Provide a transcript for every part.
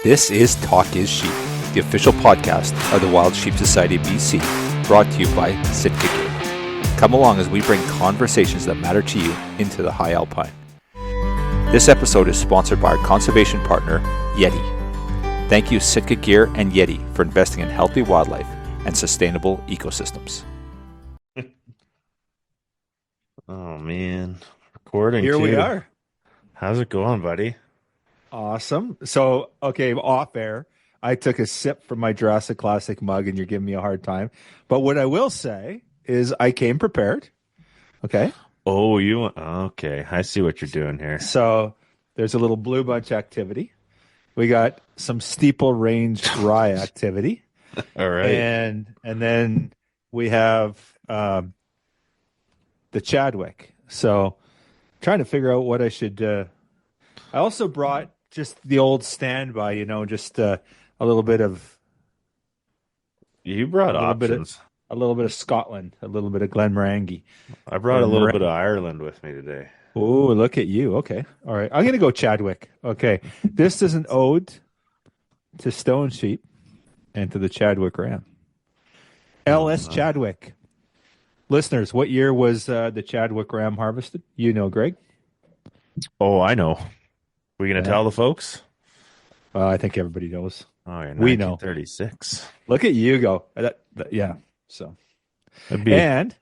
This is Talk is Sheep, the official podcast of the Wild Sheep Society of BC, brought to you by Sitka Gear. Come along as we bring conversations that matter to you into the high alpine. This episode is sponsored by our conservation partner, Yeti. Thank you, Sitka Gear and Yeti, for investing in healthy wildlife and sustainable ecosystems. Oh, man. Recording Here too. we are. How's it going, buddy? Awesome. So, okay, off air, I took a sip from my Jurassic Classic mug and you're giving me a hard time. But what I will say is I came prepared. Okay. Oh, okay. I see what you're doing here. So there's a little blue bunch activity. We got some steeple range rye activity. All right. And then we have the Chadwick. So trying to figure out what I should I also brought just the old standby, just a little bit of You brought options. A little bit of Scotland, a little bit of Glenmorangie. I brought a little bit of Ireland with me today. Oh, look at you. Okay. All right. I'm going to go Chadwick. Okay. This is an ode to Stone Sheep and to the Chadwick Ram. LS Chadwick. Listeners, what year was the Chadwick Ram harvested? You know, Greg? Oh, I know. We going to tell the folks? Well, I think everybody knows. Oh, yeah, We know. 1936. Look at you go. Yeah. So, and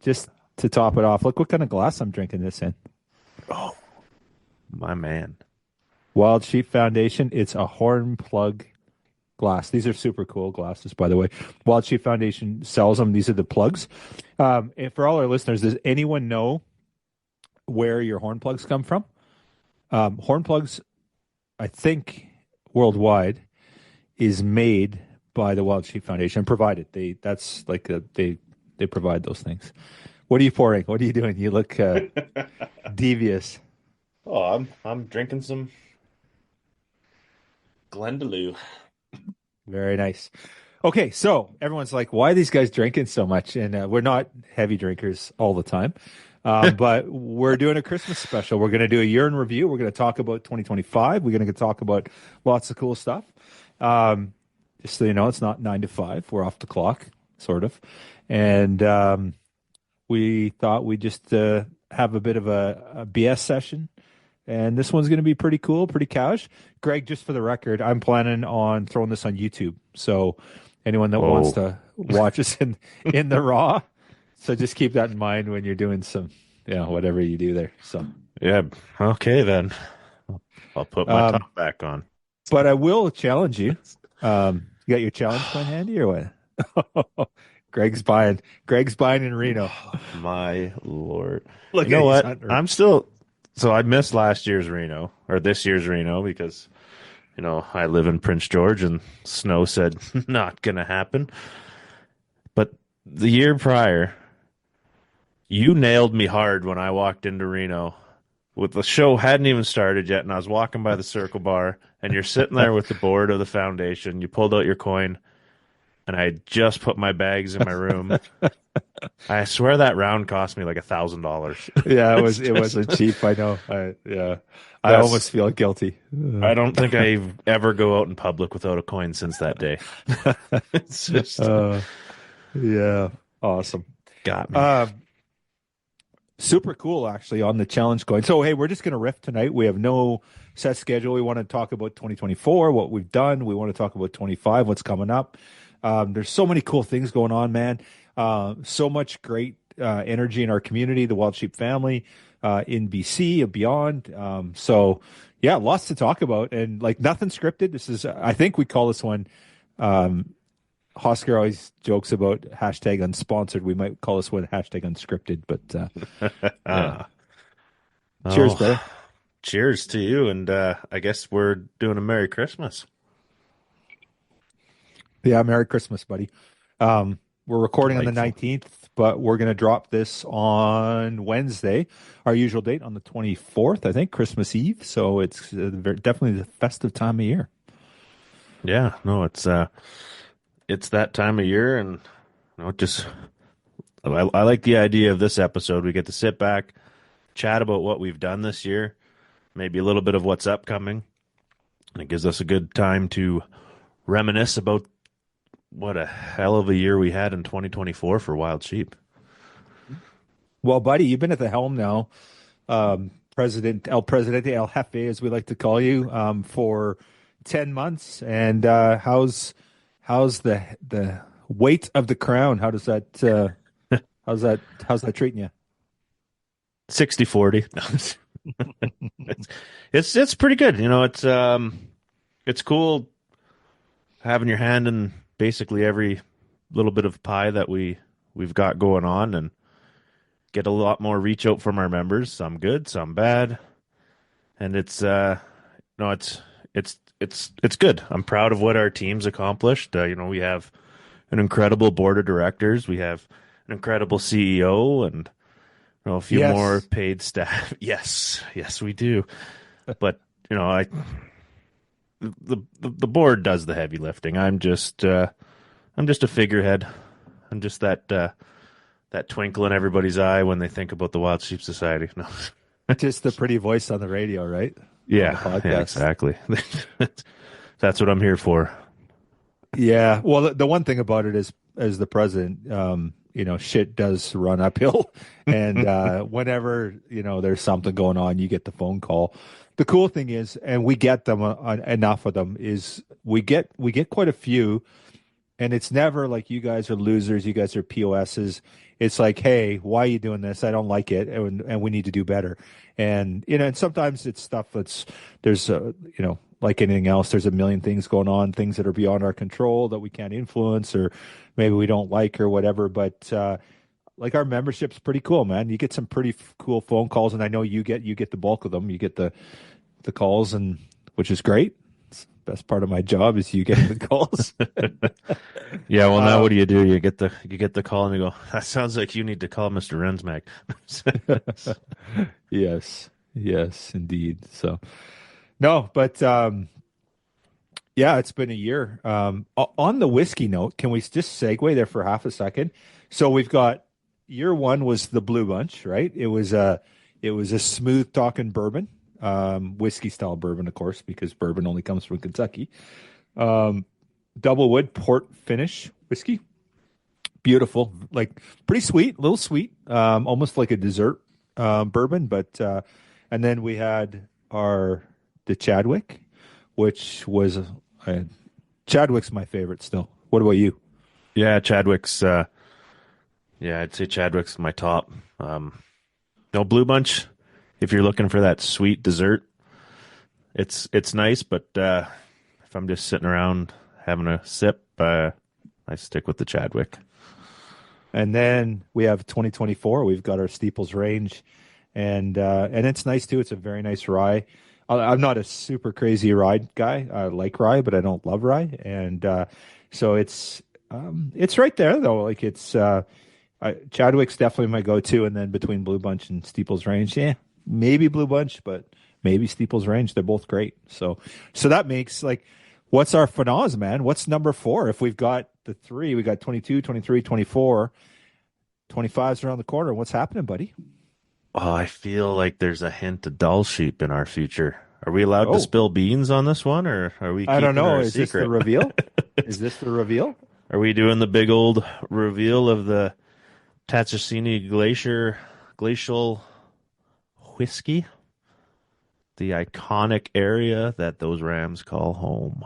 just to top it off, look what kind of glass I'm drinking this in. Oh, my man. Wild Sheep Foundation. It's a horn plug glass. These are super cool glasses, by the way. Wild Sheep Foundation sells them. These are the plugs. And for all our listeners, does anyone know where your horn plugs come from? Horn plugs, I think, worldwide, is made by the Wild Sheep Foundation, provided they provide those things. What are you pouring? What are you doing? You look devious. Oh, I'm drinking some Glendalough. Very nice. Okay, so everyone's like, why are these guys drinking so much? And we're not heavy drinkers all the time, but we're doing a Christmas special. We're going to do a year in review. We're going to talk about 2025. We're going to talk about lots of cool stuff. Just so you know, it's not 9 to 5. We're off the clock, sort of. And we thought we'd just have a bit of a BS session. And this one's going to be pretty cool, pretty cash. Greg, just for the record, I'm planning on throwing this on YouTube. So anyone that wants to watch us in the raw, so just keep that in mind when you're doing some, whatever you do there. So Yeah, okay then. I'll put my top back on. But I will challenge you. You got your challenge coin handy or what? Greg's buying in Reno. My Lord. Look, you know what? Hunter. I'm still. So I missed last year's Reno or this year's Reno because, I live in Prince George and snow said not going to happen. But the year prior, you nailed me hard when I walked into Reno. With the show hadn't even started yet, and I was walking by the Circle Bar, and you're sitting there with the board of the foundation. You pulled out your coin, and I had just put my bags in my room. I swear that round cost me like $1,000. Yeah, it wasn't cheap. I know. I almost feel guilty. I don't think I ever go out in public without a coin since that day. It's just yeah, awesome. Got me. Super cool, actually, on the challenge coin. So, hey, we're just going to riff tonight. We have no set schedule. We want to talk about 2024, what we've done. We want to talk about 25, what's coming up. There's so many cool things going on, man. So much great energy in our community, the Wild Sheep family in BC and beyond. So, yeah, lots to talk about. And, nothing scripted. This is, I think we call this one, Hosker always jokes about hashtag unsponsored. We might call this one hashtag unscripted, but yeah. Cheers, brother. Cheers to you. And I guess we're doing a Merry Christmas. Yeah, Merry Christmas, buddy. We're recording on the 19th, but we're going to drop this on Wednesday, our usual date on the 24th, I think, Christmas Eve. So it's definitely the festive time of year. Yeah, no, it's that time of year, and I like the idea of this episode. We get to sit back, chat about what we've done this year, maybe a little bit of what's upcoming, And it gives us a good time to reminisce about what a hell of a year we had in 2024 for wild sheep. Well, buddy, you've been at the helm now, El Presidente, El Jefe, as we like to call you, for 10 months. And how's the weight of the crown? How's that treating you? 60-40. It's pretty good. It's cool having your hand in basically every little bit of pie that we've got going on, and get a lot more reach out from our members. Some good, some bad, and it's good. I'm proud of what our team's accomplished. We have an incredible board of directors. We have an incredible CEO, and a few more paid staff. Yes, we do. But the board does the heavy lifting. I'm just a figurehead. I'm just that twinkle in everybody's eye when they think about the Wild Sheep Society. No, just the pretty voice on the radio, right? Yeah, exactly. That's what I'm here for. Yeah. Well, the one thing about it is, as the president, shit does run uphill, and whenever there's something going on, you get the phone call. The cool thing is, and we get them enough of them, is we get quite a few, and it's never like you guys are losers, you guys are POSs. It's like, hey, why are you doing this? I don't like it, and we need to do better. And and sometimes it's stuff there's like anything else, there's a million things going on, things that are beyond our control that we can't influence, or maybe we don't like or whatever. But like our membership's pretty cool, man. You get some pretty cool phone calls, and I know you get the bulk of them. You get the calls, and which is great. It's the best part of my job is you getting the calls. Yeah, well, now what do? You get the call and you go, that sounds like you need to call Mr. Rensmaag. Yes, indeed. So no, but yeah, it's been a year. On the whiskey note, can we just segue there for half a second? So we've got year one was the Blue Bunch, right? It was a smooth talking bourbon, whiskey style bourbon, of course, because bourbon only comes from Kentucky. Double wood port finish whiskey, beautiful, like pretty sweet, a little sweet, almost like a dessert bourbon. But and then we had the Chadwick, which was Chadwick's my favorite still. What about you? Yeah, Chadwick's. I'd say Chadwick's my top. No, Blue Bunch, if you're looking for that sweet dessert, it's nice. But if I'm just sitting around having a sip, I stick with the Chadwick. And then we have 2024. We've got our Steeples range, and it's nice too. It's a very nice rye. I'm not a super crazy rye guy. I like rye, but I don't love rye, and so it's right there though. Like it's Chadwick's definitely my go-to, and then between Blue Bunch and Steeples Range, maybe Blue Bunch, but maybe Steeples Range. They're both great. So that makes like, what's our finals, man? What's number 4? If we've got the 3, we got 22, 23, 24, 25's around the corner. What's happening, buddy? Oh, I feel like there's a hint of Dull Sheep in our future. Are we allowed to spill beans on this one, or are we? I don't know. Is secret? This the reveal? Is this the reveal? Are we doing the big old reveal of the Tatsicini glacial whiskey, the iconic area that those Rams call home?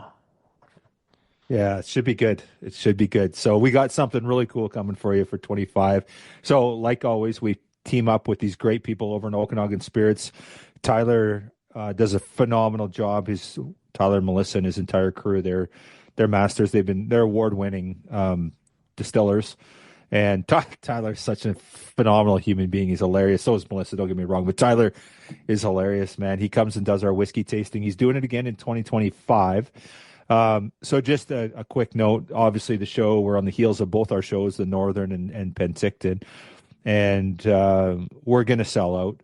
Yeah, it should be good. It should be good. So we got something really cool coming for you for 25. So like always, we team up with these great people over in Okanagan Spirits. Tyler does a phenomenal job. Tyler and Melissa and his entire crew, they're masters. They're award-winning distillers. And Tyler's such a phenomenal human being. He's hilarious. So is Melissa, don't get me wrong. But Tyler is hilarious, man. He comes and does our whiskey tasting. He's doing it again in 2025. So just a quick note. Obviously, we're on the heels of both our shows, the Northern and Penticton. And we're going to sell out.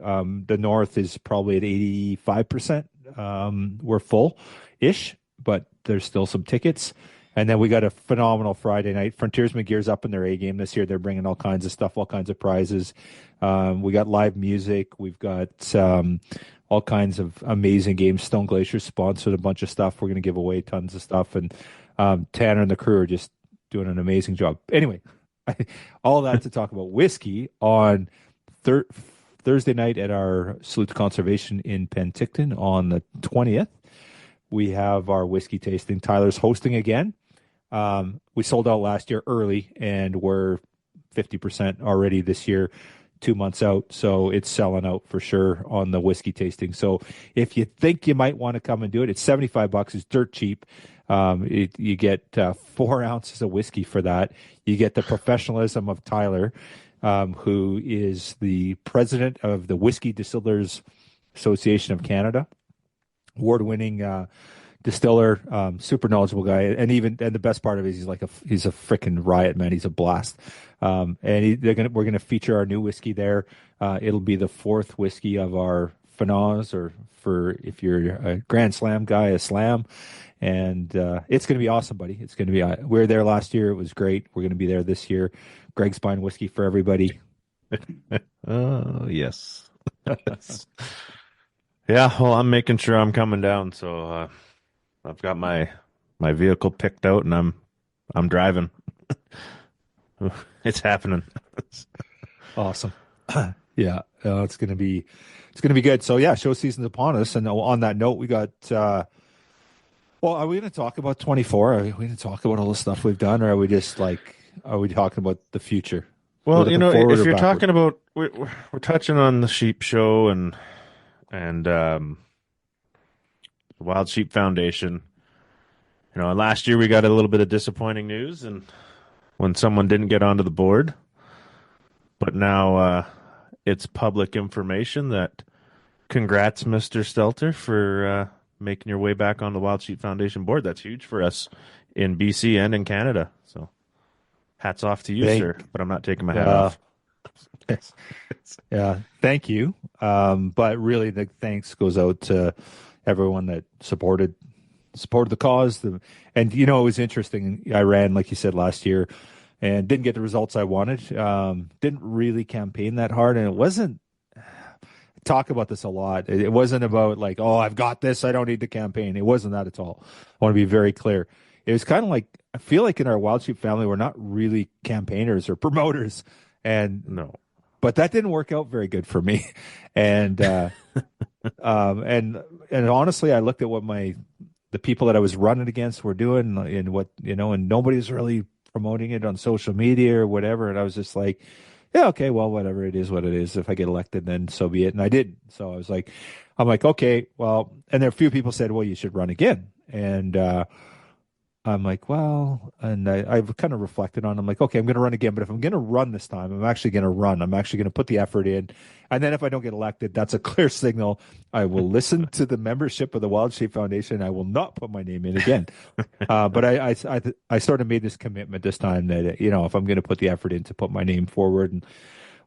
The North is probably at 85%. We're full-ish, but there's still some tickets. And then we got a phenomenal Friday night. Frontiersman Gear's up in their A game this year. They're bringing all kinds of stuff, all kinds of prizes. We got live music. We've got all kinds of amazing games. Stone Glacier sponsored a bunch of stuff. We're going to give away tons of stuff. And Tanner and the crew are just doing an amazing job. Anyway, all that to talk about whiskey on Thursday night at our Salute to Conservation in Penticton on the 20th. We have our whiskey tasting. Tyler's hosting again. We sold out last year early, and we're 50% already this year, 2 months out. So it's selling out for sure on the whiskey tasting. So if you think you might want to come and do it, it's $75. It's dirt cheap. You get 4 ounces of whiskey for that. You get the professionalism of Tyler, who is the president of the Whiskey Distillers Association of Canada, award-winning distiller, super knowledgeable guy, and the best part of it is he's a freaking riot, man. He's a blast. And we're gonna feature our new whiskey there. It'll be the 4th whiskey of our finals, or for if you're a Grand Slam guy, a Slam. And it's going to be awesome, buddy. It's going to be. We were there last year. It was great. We're going to be there this year. Greg's buying whiskey for everybody. Oh, yes. Yeah, well, I'm making sure I'm coming down, so I've got my vehicle picked out, and I'm driving. It's happening. Awesome. Yeah, it's going to be good. So yeah, show season's upon us. And on that note, we got. Well, are we going to talk about 24? Are we going to talk about all the stuff we've done, or are we just are we talking about the future? Well, if you're talking about, we're touching on the sheep show and the Wild Sheep Foundation. Last year we got a little bit of disappointing news, and when someone didn't get onto the board, but now it's public information that congrats, Mr. Stelter, for making your way back on the Wild Sheep Foundation board. That's huge for us in BC and in Canada. So hats off to you, sir. But I'm not taking my hat off. Yeah, thank you. But really, the thanks goes out to everyone that supported the cause. And it was interesting. I ran, like you said, last year and didn't get the results I wanted. Didn't really campaign that hard, and it wasn't. Talk about this a lot. It wasn't about I've got this, I don't need to campaign. It wasn't that at all. I want to be very clear. It was kind of I feel like in our Wild Sheep family, we're not really campaigners or promoters, and no, but that didn't work out very good for me. And and honestly, I looked at what the people that I was running against were doing, and what and nobody's really promoting it on social media or whatever. And I was just like, yeah, okay, well, whatever, it is what it is. If I get elected, then so be it. And I did. So I'm like, okay, well, and there are a few people said, well, you should run again. And I'm like, well, and I've kind of reflected on, I'm like, okay, I'm going to run again. But if I'm going to run this time, I'm actually going to run. I'm actually going to put the effort in. And then if I don't get elected, that's a clear signal. I will listen to the membership of the Wild Sheep Foundation. I will not put my name in again. But I sort of made this commitment this time that, if I'm going to put the effort in to put my name forward, and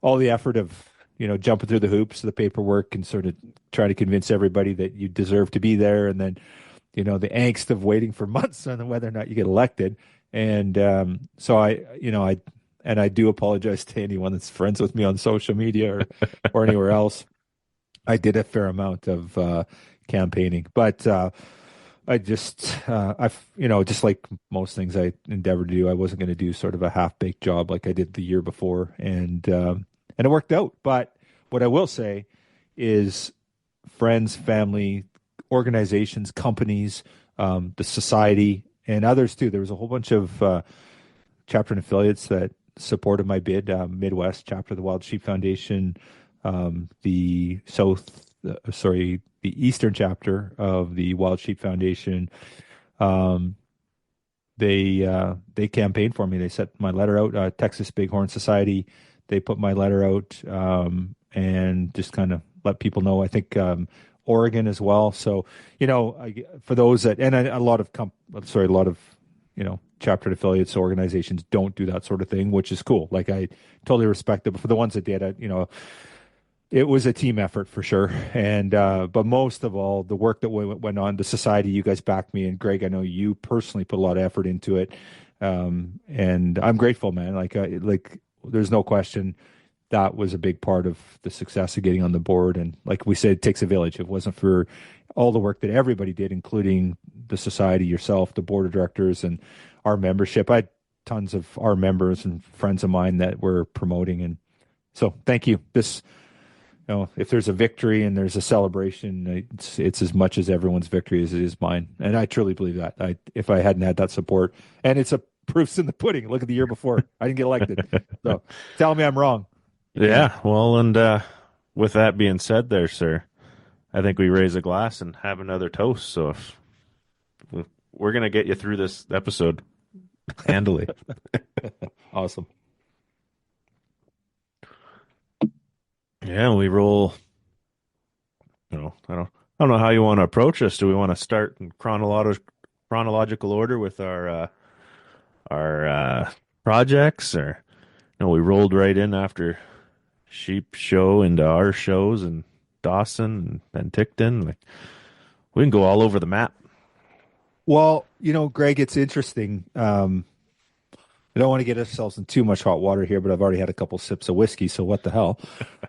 all the effort of, jumping through the hoops, the paperwork, and sort of trying to convince everybody that you deserve to be there. And then, the angst of waiting for months on whether or not you get elected. And so I do apologize to anyone that's friends with me on social media or anywhere else. I did a fair amount of campaigning, but I just like most things I endeavored to do, I wasn't going to do sort of a half-baked job like I did the year before, and it worked out. But what I will say is friends, family, organizations, companies, the society, and others too. There was a whole bunch of chapter and affiliates that supported my bid. Midwest chapter of the Wild Sheep Foundation, the Eastern chapter of the Wild Sheep Foundation. They campaigned for me. They sent my letter out. Texas Bighorn Society, they put my letter out, and just kind of let people know. I think Oregon as well. So, for those that, and a lot of chapter affiliates, organizations don't do that sort of thing, which is cool. I totally respect it. But for the ones that did, It was a team effort for sure, and but most of all, the work that went on, the society. You guys backed me, and Greg, I know you personally put a lot of effort into it, and I'm grateful, man. Like there's no question that was a big part of the success of getting on the board. And like we said, it takes a village. If it wasn't for all the work that everybody did, including the society, yourself, the board of directors, and our membership. I had tons of our members and friends of mine that were promoting, and so thank you. This. If there's a victory and there's a celebration, it's as much as everyone's victory as it is mine, and I truly believe that. If I hadn't had that support, and it's a proofs in the pudding. Look at the year before, I didn't get elected. So tell me I'm wrong. Yeah, well, and with that being said, there, sir, I think we raise a glass and have another toast. So if we're gonna get you through this episode handily. Awesome. Yeah, we roll. I don't know how you want to approach this. Do we want to start in chronological order with our projects, or we rolled right in after Sheep Show into our shows in Dawson and Penticton? Like, we can go all over the map. Well, Greg, it's interesting. I don't want to get ourselves in too much hot water here, but I've already had a couple sips of whiskey, so what the hell?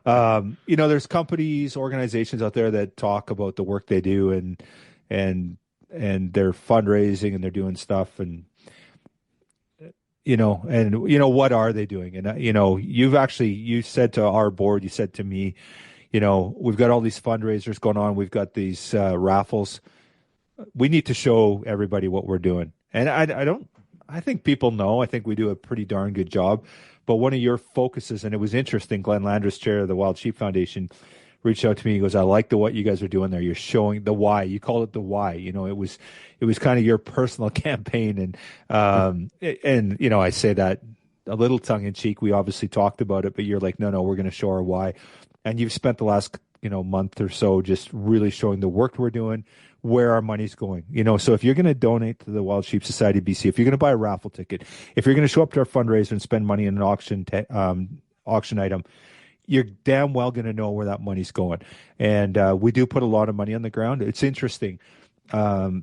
There's companies, organizations out there that talk about the work they do and they're fundraising and they're doing stuff, and what are they doing? And you said to our board, you said to me, we've got all these fundraisers going on, we've got these raffles. We need to show everybody what we're doing, and I think people know. I think we do a pretty darn good job. But one of your focuses, and it was interesting, Glenn Landers, chair of the Wild Sheep Foundation, reached out to me. He goes, "I like what you guys are doing there. You're showing the why. You call it the why. It was kind of your personal campaign." And I say that a little tongue in cheek. We obviously talked about it, but you're like, no, we're going to show our why. And you've spent the last month or so just really showing the work we're doing, where our money's going. So if you're going to donate to the Wild Sheep Society BC, if you're going to buy a raffle ticket, if you're going to show up to our fundraiser and spend money in an auction item, you're damn well going to know where that money's going. And we do put a lot of money on the ground. It's interesting. Our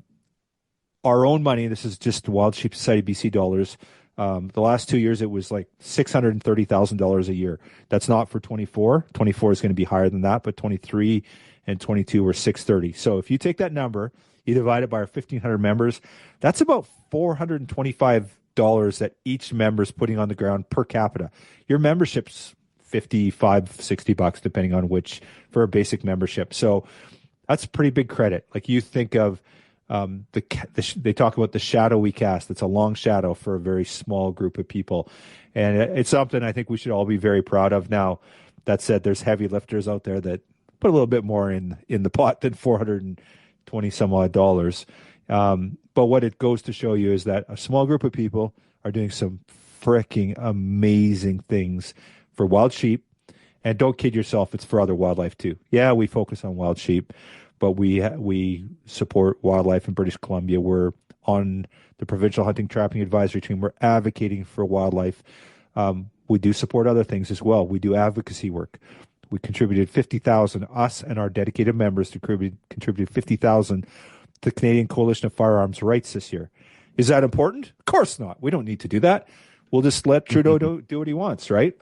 own money, this is just the Wild Sheep Society BC dollars. The last 2 years, it was like $630,000 a year. That's not for 24. 24 is going to be higher than that, but 23 and 22 were 630. So if you take that number, you divide it by our 1,500 members, that's about $425 that each member's putting on the ground per capita. Your membership's $55, $60, depending on which, for a basic membership. So that's pretty big credit. Like, you think of they talk about the shadow we cast. It's a long shadow for a very small group of people, and it's something I think we should all be very proud of. Now, that said, there's heavy lifters out there that put a little bit more in the pot than $420 some odd dollars. But what it goes to show you is that a small group of people are doing some freaking amazing things for wild sheep. And don't kid yourself, it's for other wildlife too. Yeah, we focus on wild sheep, but we support wildlife in British Columbia. We're on the Provincial Hunting Trapping Advisory Team. We're advocating for wildlife. We do support other things as well. We do advocacy work. We contributed $50,000. Us and our dedicated members contributed $50,000 to the Canadian Coalition of Firearms Rights this year. Is that important? Of course not. We don't need to do that. We'll just let Trudeau do what he wants, right?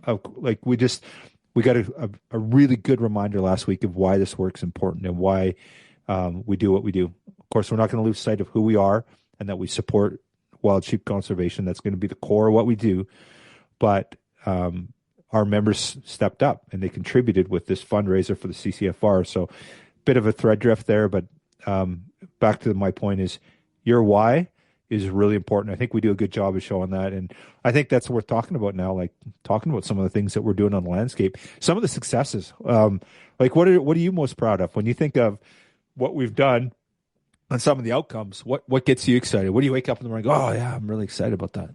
We got a really good reminder last week of why this work's important and why we do what we do. Of course, we're not going to lose sight of who we are and that we support wild sheep conservation. That's going to be the core of what we do. But our members stepped up and they contributed with this fundraiser for the CCFR. So bit of a thread drift there, but back to my point is your why is really important. I think we do a good job of showing that. And I think that's what we're talking about now, like talking about some of the things that we're doing on the landscape, some of the successes. Like what are you most proud of when you think of what we've done and some of the outcomes? What gets you excited? What do you wake up in the morning and go, oh yeah, I'm really excited about that?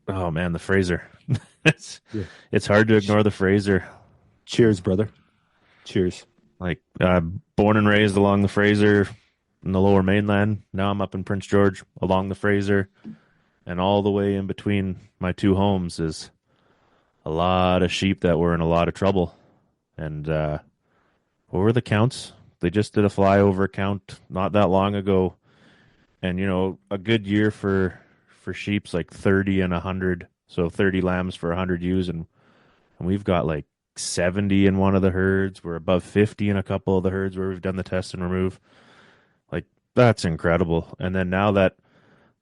Oh man, the Fraser. It's hard to ignore the Fraser. Cheers, brother. Cheers. Like, born and raised along the Fraser in the Lower Mainland. Now I'm up in Prince George along the Fraser, and all the way in between my two homes is a lot of sheep that were in a lot of trouble. And what were the counts? They just did a flyover count not that long ago, and a good year for sheep's like 30 and 100, so 30 lambs for 100 ewes, and we've got like 70 in one of the herds. We're above 50 in a couple of the herds where we've done the test and remove. Like, that's incredible. And then now that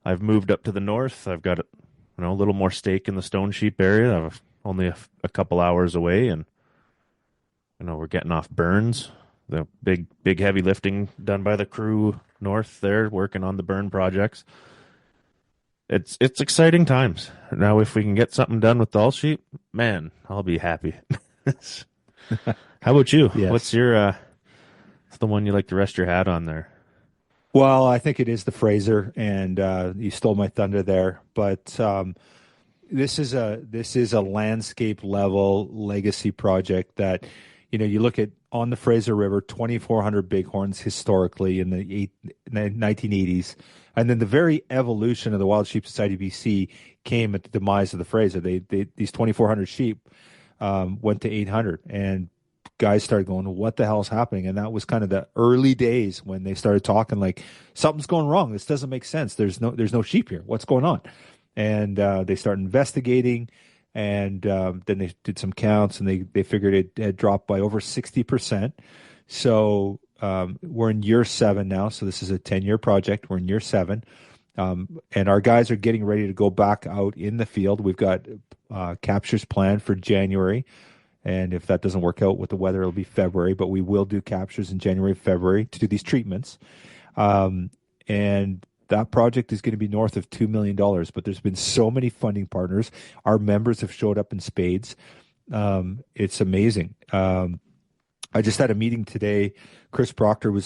I've moved up to the north, I've got a little more stake in the stone sheep area. I'm only a couple hours away, and we're getting off burns. The big heavy lifting done by the crew north there, working on the burn projects. It's exciting times. Now, if we can get something done with Doll sheep, man, I'll be happy. How about you? Yes. What's your what's the one you like to rest your hat on there? Well, I think it is the Fraser, and you stole my thunder there. But this is a landscape level legacy project that you look at on the Fraser River, 2,400 bighorns historically in the 1980s, and then the very evolution of the Wild Sheep Society BC came at the demise of the Fraser. These 2,400 sheep went to 800, and guys started going, what the hell's happening? And that was kind of the early days when they started talking like, something's going wrong. This doesn't make sense. There's no sheep here. What's going on? And they started investigating, and then they did some counts, and they figured it had dropped by over 60%. So we're in year 7 now. So this is a 10-year project. We're in year 7. And our guys are getting ready to go back out in the field. We've got captures planned for January. And if that doesn't work out with the weather, it'll be February. But we will do captures in January, February to do these treatments. And that project is going to be north of $2 million. But there's been so many funding partners. Our members have showed up in spades. It's amazing. I just had a meeting today. Chris Proctor we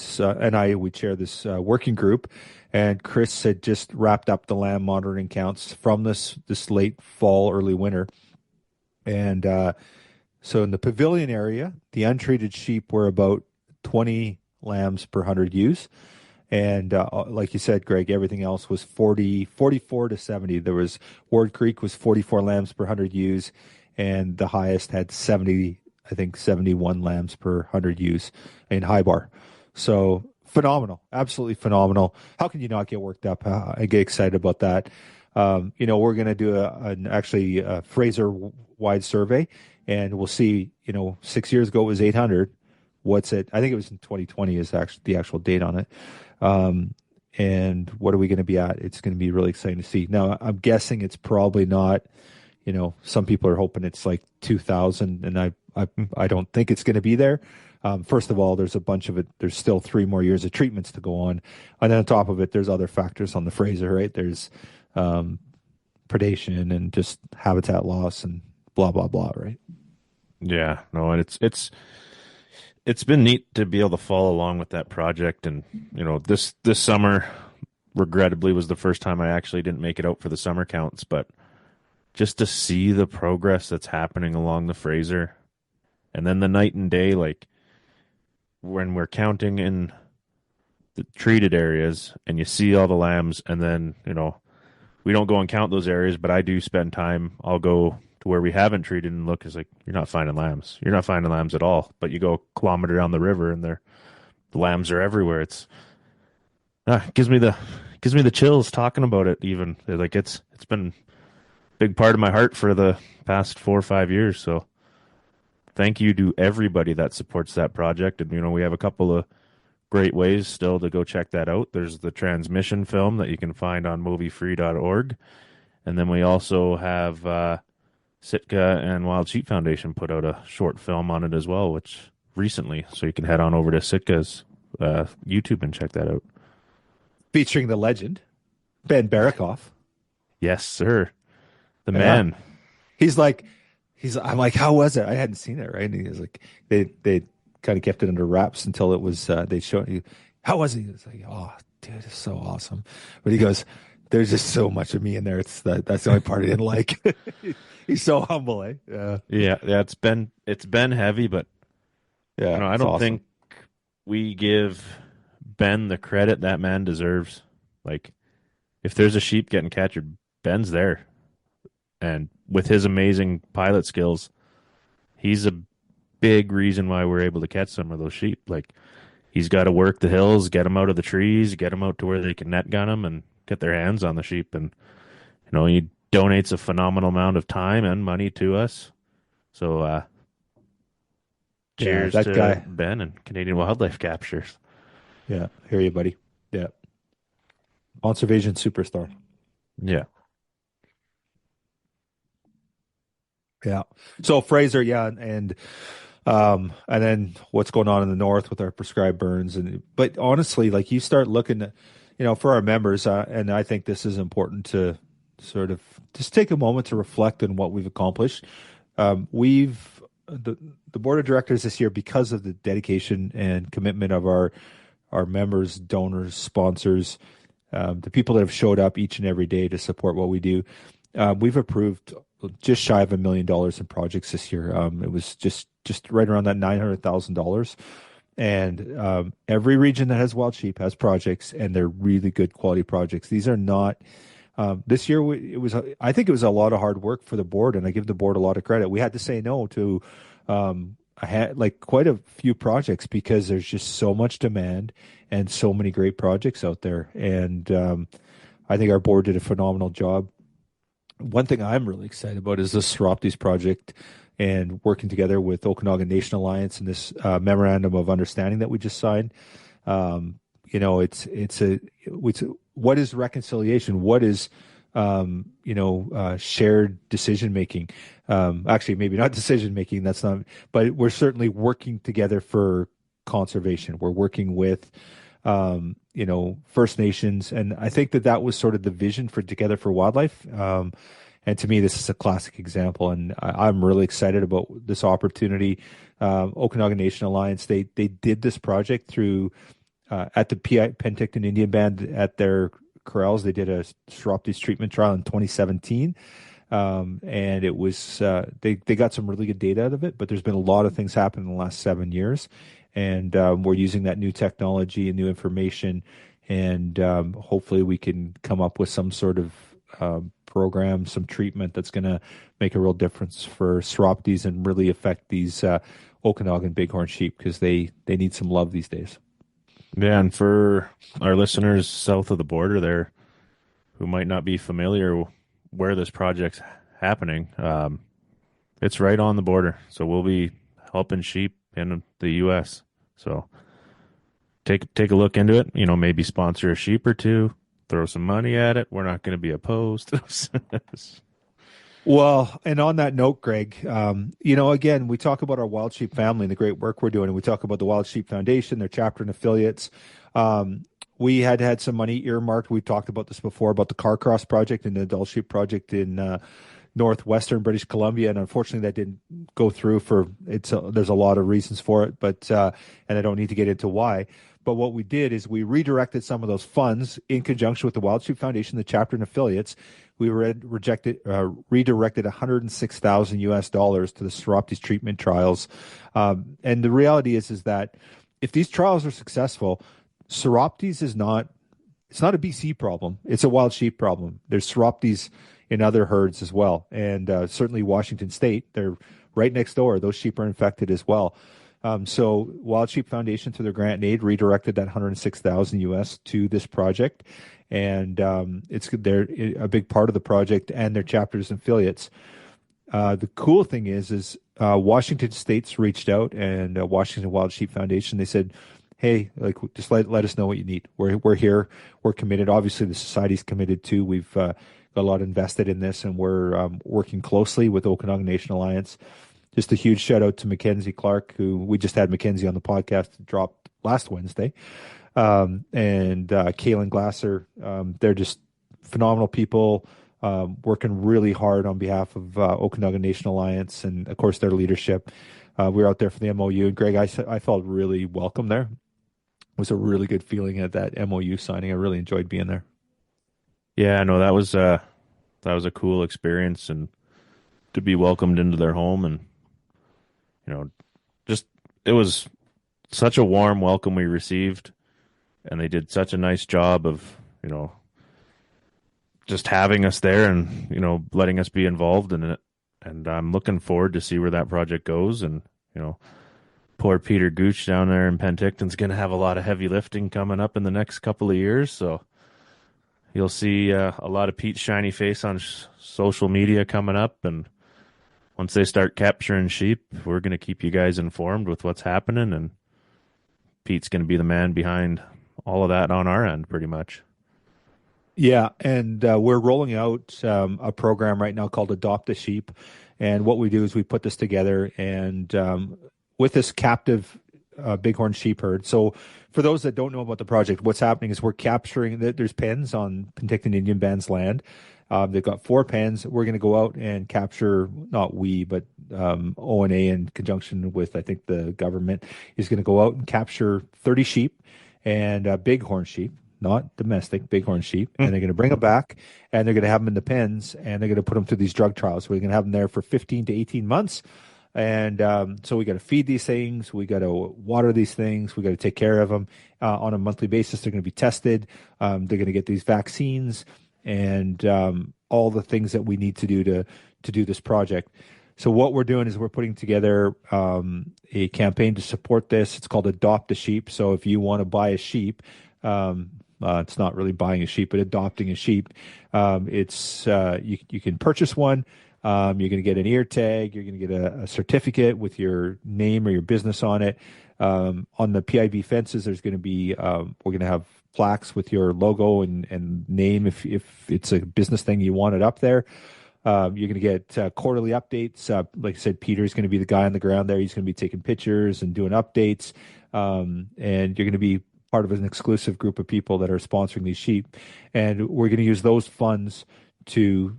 chair this working group, and Chris had just wrapped up the lamb monitoring counts from this late fall, early winter. And so in the pavilion area, the untreated sheep were about 20 lambs per 100 ewes. And like you said, Greg, everything else was 44 to 70. There was Ward Creek was 44 lambs per 100 ewes, and the highest had 71 lambs per 100 ewes in High Bar. So phenomenal, absolutely phenomenal. How can you not get worked up? I get excited about that. We're going to do a Fraser-wide survey, and we'll see, 6 years ago it was 800. What's it? I think it was in 2020 is actually the actual date on it. And what are we going to be at? It's going to be really exciting to see. Now, I'm guessing it's probably not, some people are hoping it's like 2,000, and I don't think it's going to be there. First of all, there's a bunch of it. There's still 3 more years of treatments to go on. And then on top of it, there's other factors on the Fraser, right? There's predation and just habitat loss and blah, blah, blah, right? Yeah, no, and it's been neat to be able to follow along with that project. And, this summer, regrettably, was the first time I actually didn't make it out for the summer counts. But just to see the progress that's happening along the Fraser, and then the night and day, like when we're counting in the treated areas and you see all the lambs, and then, we don't go and count those areas, but I do spend time. I'll go to where we haven't treated and look. It's like, you're not finding lambs. You're not finding lambs at all. But you go a kilometer down the river, and the lambs are everywhere. It's gives me the chills talking about it. Even like it's been a big part of my heart for the past 4 or 5 years. So thank you to everybody that supports that project. And we have a couple of great ways still to go check that out. There's the transmission film that you can find on moviefree.org. And then we also have Sitka and Wild Sheep Foundation put out a short film on it as well, which recently, so you can head on over to Sitka's YouTube and check that out. Featuring the legend, Ben Barakoff. Yes, sir. The man. I'm like, how was it? I hadn't seen it, right? And he was like, they kind of kept it under wraps until it was, they showed you, how was he? He was like, oh, dude, it's so awesome. But he goes, there's just so much of me in there. That's the only part I didn't like. He's so humble, eh? Yeah. It's been heavy, but yeah, I don't awesome. think we give Ben the credit that man deserves. Like, if there's a sheep getting captured, Ben's there, and with his amazing pilot skills, he's a big reason why we're able to catch some of those sheep. Like, he's got to work the hills, get them out of the trees, get them out to where they can net gun them and get their hands on the sheep. And, he donates a phenomenal amount of time and money to us. So, cheers that to guy. Ben and Canadian Wildlife Captures. Yeah, hear you, buddy. Yeah, conservation superstar. Yeah. Yeah. So Fraser, yeah, and then what's going on in the north with our prescribed burns, but honestly, like you start looking at, for our members, and I think this is important to sort of just take a moment to reflect on what we've accomplished. We've the board of directors this year, because of the dedication and commitment of our members, donors, sponsors, the people that have showed up each and every day to support what we do. We've approved just shy of $1 million in projects this year. It was just right around that $900,000. And every region that has wild sheep has projects, and they're really good quality projects. These are not. This year, I think it was a lot of hard work for the board, and I give the board a lot of credit. We had to say no to I had like quite a few projects because there's just so much demand and so many great projects out there. And I think our board did a phenomenal job. One thing I'm really excited about is the Soroptes project and working together with Okanagan Nation Alliance and this memorandum of understanding that we just signed. It's what is reconciliation? What is shared decision making? Actually, maybe not decision making. That's not. But we're certainly working together for conservation. We're working with First Nations, and I think that was sort of the vision for Together for Wildlife. And to me, this is a classic example, and I'm really excited about this opportunity. Okanagan Nation Alliance, they did this project through at the Penticton Indian Band at their corrals. They did a Soroptes treatment trial in 2017. And it was they got some really good data out of it, but there's been a lot of things happen in the last 7 years, and we're using that new technology and new information, and hopefully we can come up with some sort of program, some treatment that's going to make a real difference for Soroptes and really affect these Okanagan bighorn sheep, because they need some love these days. Yeah, and for our listeners south of the border there who might not be familiar where this project's happening, it's right on the border. So we'll be helping sheep in the U.S. So take a look into it. Maybe sponsor a sheep or two, throw some money at it. We're not going to be opposed. Well, and on that note, Greg, again, we talk about our Wild Sheep family and the great work we're doing, and we talk about the Wild Sheep Foundation, their chapter and affiliates. We had some money earmarked. We've talked about this before, about the Carcross project and the Adult Sheep project in northwestern British Columbia, and unfortunately that didn't go through there's a lot of reasons for it, but and I don't need to get into why. But what we did is we redirected some of those funds in conjunction with the Wild Sheep Foundation, the chapter and affiliates. We redirected $106,000 to the Soroptes treatment trials. And the reality is that if these trials are successful, Soroptes it's not a BC problem. It's a wild sheep problem. There's Soroptes in other herds as well. And certainly Washington State, they're right next door. Those sheep are infected as well. So Wild Sheep Foundation, through their grant and aid, redirected that $106,000 to this project. And they're a big part of the project and their chapters and affiliates. The cool thing is Washington State's reached out, and Washington Wild Sheep Foundation, they said, hey, like, just let us know what you need. We're here. We're committed. Obviously, the society's committed too. We've got a lot invested in this, and we're working closely with Okanagan Nation Alliance. Just a huge shout out to Mackenzie Clark, who we just had Mackenzie on the podcast, dropped last Wednesday. And Kaylin Glasser. They're just phenomenal people, working really hard on behalf of Okanagan Nation Alliance and, of course, their leadership. We were out there for the MOU, and Greg, I felt really welcome there. It was a really good feeling at that MOU signing. I really enjoyed being there. Yeah, no, that was a cool experience, and to be welcomed into their home, and just it was such a warm welcome we received. And they did such a nice job of, just having us there and, letting us be involved in it. And I'm looking forward to see where that project goes. And, poor Peter Gooch down there in Penticton's going to have a lot of heavy lifting coming up in the next couple of years. So you'll see a lot of Pete's shiny face on social media coming up. And once they start capturing sheep, we're going to keep you guys informed with what's happening. And Pete's going to be the man behind all of that on our end, pretty much. Yeah, and we're rolling out a program right now called Adopt a Sheep. And what we do is we put this together and with this captive bighorn sheep herd. So for those that don't know about the project, what's happening is we're capturing, there's pens on Penticton Indian Band's land. They've got 4 pens. We're going to go out and capture, not we, but ONA in conjunction with, I think, the government is going to go out and capture 30 sheep and bighorn sheep, not domestic, bighorn sheep. And they're going to bring them back and they're going to have them in the pens and they're going to put them through these drug trials. We're going to have them there for 15 to 18 months. And so we got to feed these things. We got to water these things. We got to take care of them on a monthly basis. They're going to be tested. They're going to get these vaccines and all the things that we need to do to do this project. So what we're doing is we're putting together a campaign to support this. It's called Adopt a Sheep. So if you want to buy a sheep, it's not really buying a sheep, but adopting a sheep. It's you can purchase one. You're going to get an ear tag. You're going to get a certificate with your name or your business on it. On the PIB fences, there's going to be we're going to have plaques with your logo and name if it's a business thing you want it up there. You're going to get quarterly updates. Like I said, Peter's going to be the guy on the ground there. He's going to be taking pictures and doing updates. And you're going to be part of an exclusive group of people that are sponsoring these sheep. And we're going to use those funds to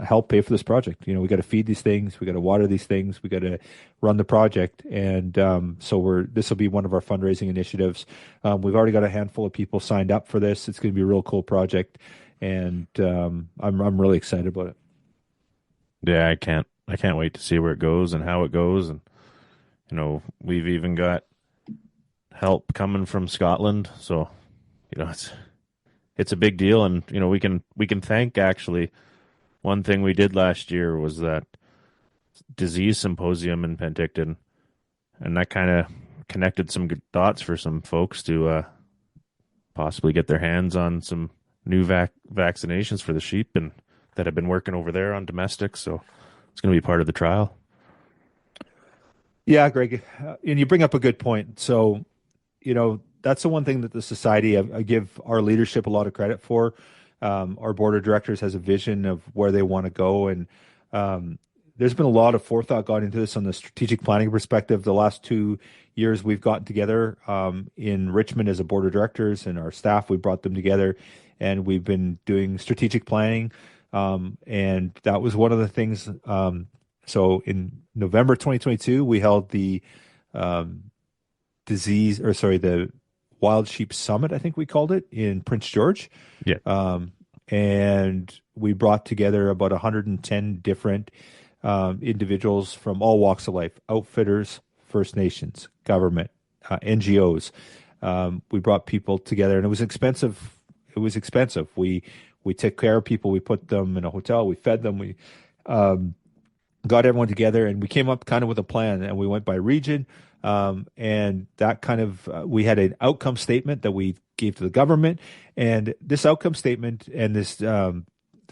help pay for this project. We got to feed these things, we got to water these things, we got to run the project, and so this will be one of our fundraising initiatives. We've already got a handful of people signed up for this. It's going to be a real cool project, and I'm really excited about it. Yeah, I can't wait to see where it goes and how it goes, and we've even got help coming from Scotland, so it's a big deal, and we can thank actually. One thing we did last year was that disease symposium in Penticton, and that kind of connected some good dots for some folks to possibly get their hands on some new vaccinations for the sheep and that have been working over there on domestic. So it's going to be part of the trial. Yeah, Greg, and you bring up a good point. So, that's the one thing that the society, I give our leadership a lot of credit for. Our board of directors has a vision of where they want to go. And there's been a lot of forethought gone into this on the strategic planning perspective. The last 2 years we've gotten together in Richmond as a board of directors and our staff, we brought them together and we've been doing strategic planning. And that was one of the things. So in November 2022, we held the the Wild Sheep Summit, I think we called it, in Prince George. Yeah. And we brought together about 110 different individuals from all walks of life, outfitters, First Nations, government, NGOs. We brought people together, and it was expensive. We took care of people. We put them in a hotel. We fed them. We got everyone together, and we came up kind of with a plan, and we went by region. And that kind of, we had an outcome statement that we gave to the government, and this outcome statement and this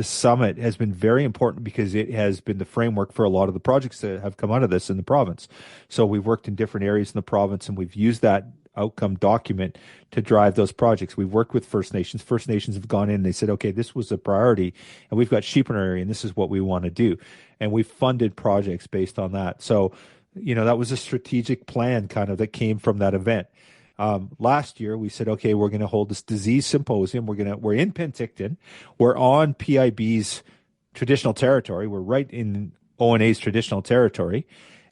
summit has been very important because it has been the framework for a lot of the projects that have come out of this in the province. So we've worked in different areas in the province, and we've used that outcome document to drive those projects. We've worked with First Nations. First Nations have gone in and they said, okay, this was a priority, and we've got sheep in our area, and this is what we want to do. And we've funded projects based on that. So that was a strategic plan kind of that came from that event. Last year, we said, okay, we're going to hold this disease symposium. We're in Penticton. We're on PIB's traditional territory. We're right in ONA's traditional territory.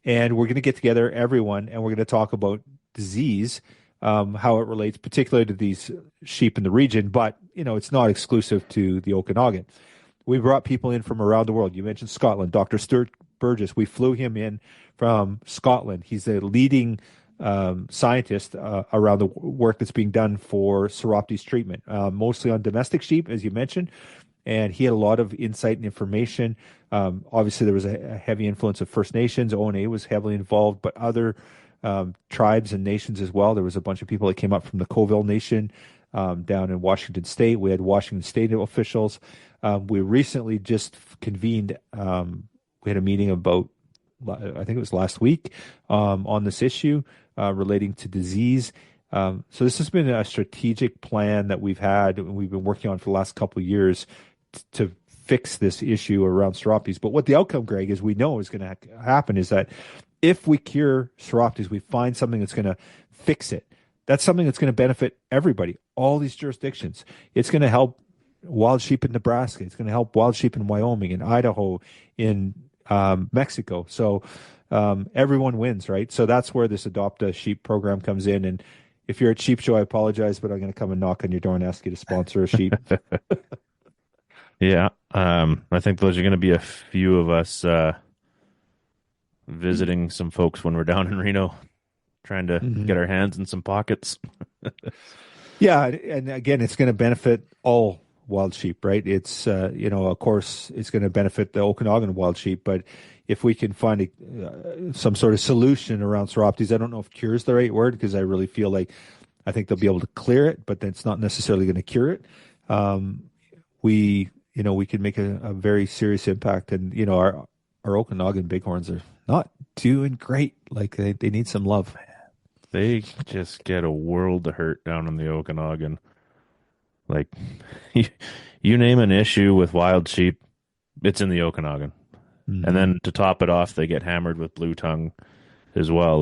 And we're going to get together everyone, and we're going to talk about disease, how it relates particularly to these sheep in the region. But, it's not exclusive to the Okanagan. We brought people in from around the world. You mentioned Scotland. Dr. Stuart Burgess, we flew him in from Scotland. He's a leading scientist around the work that's being done for Seroptes treatment, mostly on domestic sheep, as you mentioned. and he had a lot of insight and information. Obviously, there was a heavy influence of First Nations. ONA was heavily involved, but other tribes and nations as well. There was a bunch of people that came up from the Colville Nation down in Washington State. We had Washington State officials. We recently just convened. We had a meeting about, I think it was last week, on this issue relating to disease. So this has been a strategic plan that we've had and we've been working on for the last couple of years to fix this issue around Seroptes. But what the outcome, Greg, is we know is going to happen is that if we cure Seroptes, we find something that's going to fix it. That's something that's going to benefit everybody, all these jurisdictions. It's going to help wild sheep in Nebraska. It's going to help wild sheep in Wyoming, in Idaho, in Mexico. So everyone wins, right? So that's where this Adopt a Sheep program comes in. And if you're at Sheep Show, I apologize, but I'm going to come and knock on your door and ask you to sponsor a sheep. Yeah. I think those are going to be a few of us visiting some folks when we're down in Reno, trying to get our hands in some pockets. Yeah. And again, it's going to benefit all wild sheep, right? It's, of course, it's going to benefit the Okanagan wild sheep, but if we can find some sort of solution around Seroptes, I don't know if cure is the right word, because I really feel like I think they'll be able to clear it, but that's not necessarily going to cure it. We can make a very serious impact, and our Okanagan bighorns are not doing great. Like they need some love. They just get a world of hurt down in the Okanagan. Like you name an issue with wild sheep, it's in the Okanagan. Mm-hmm. And then to top it off, they get hammered with blue tongue as well,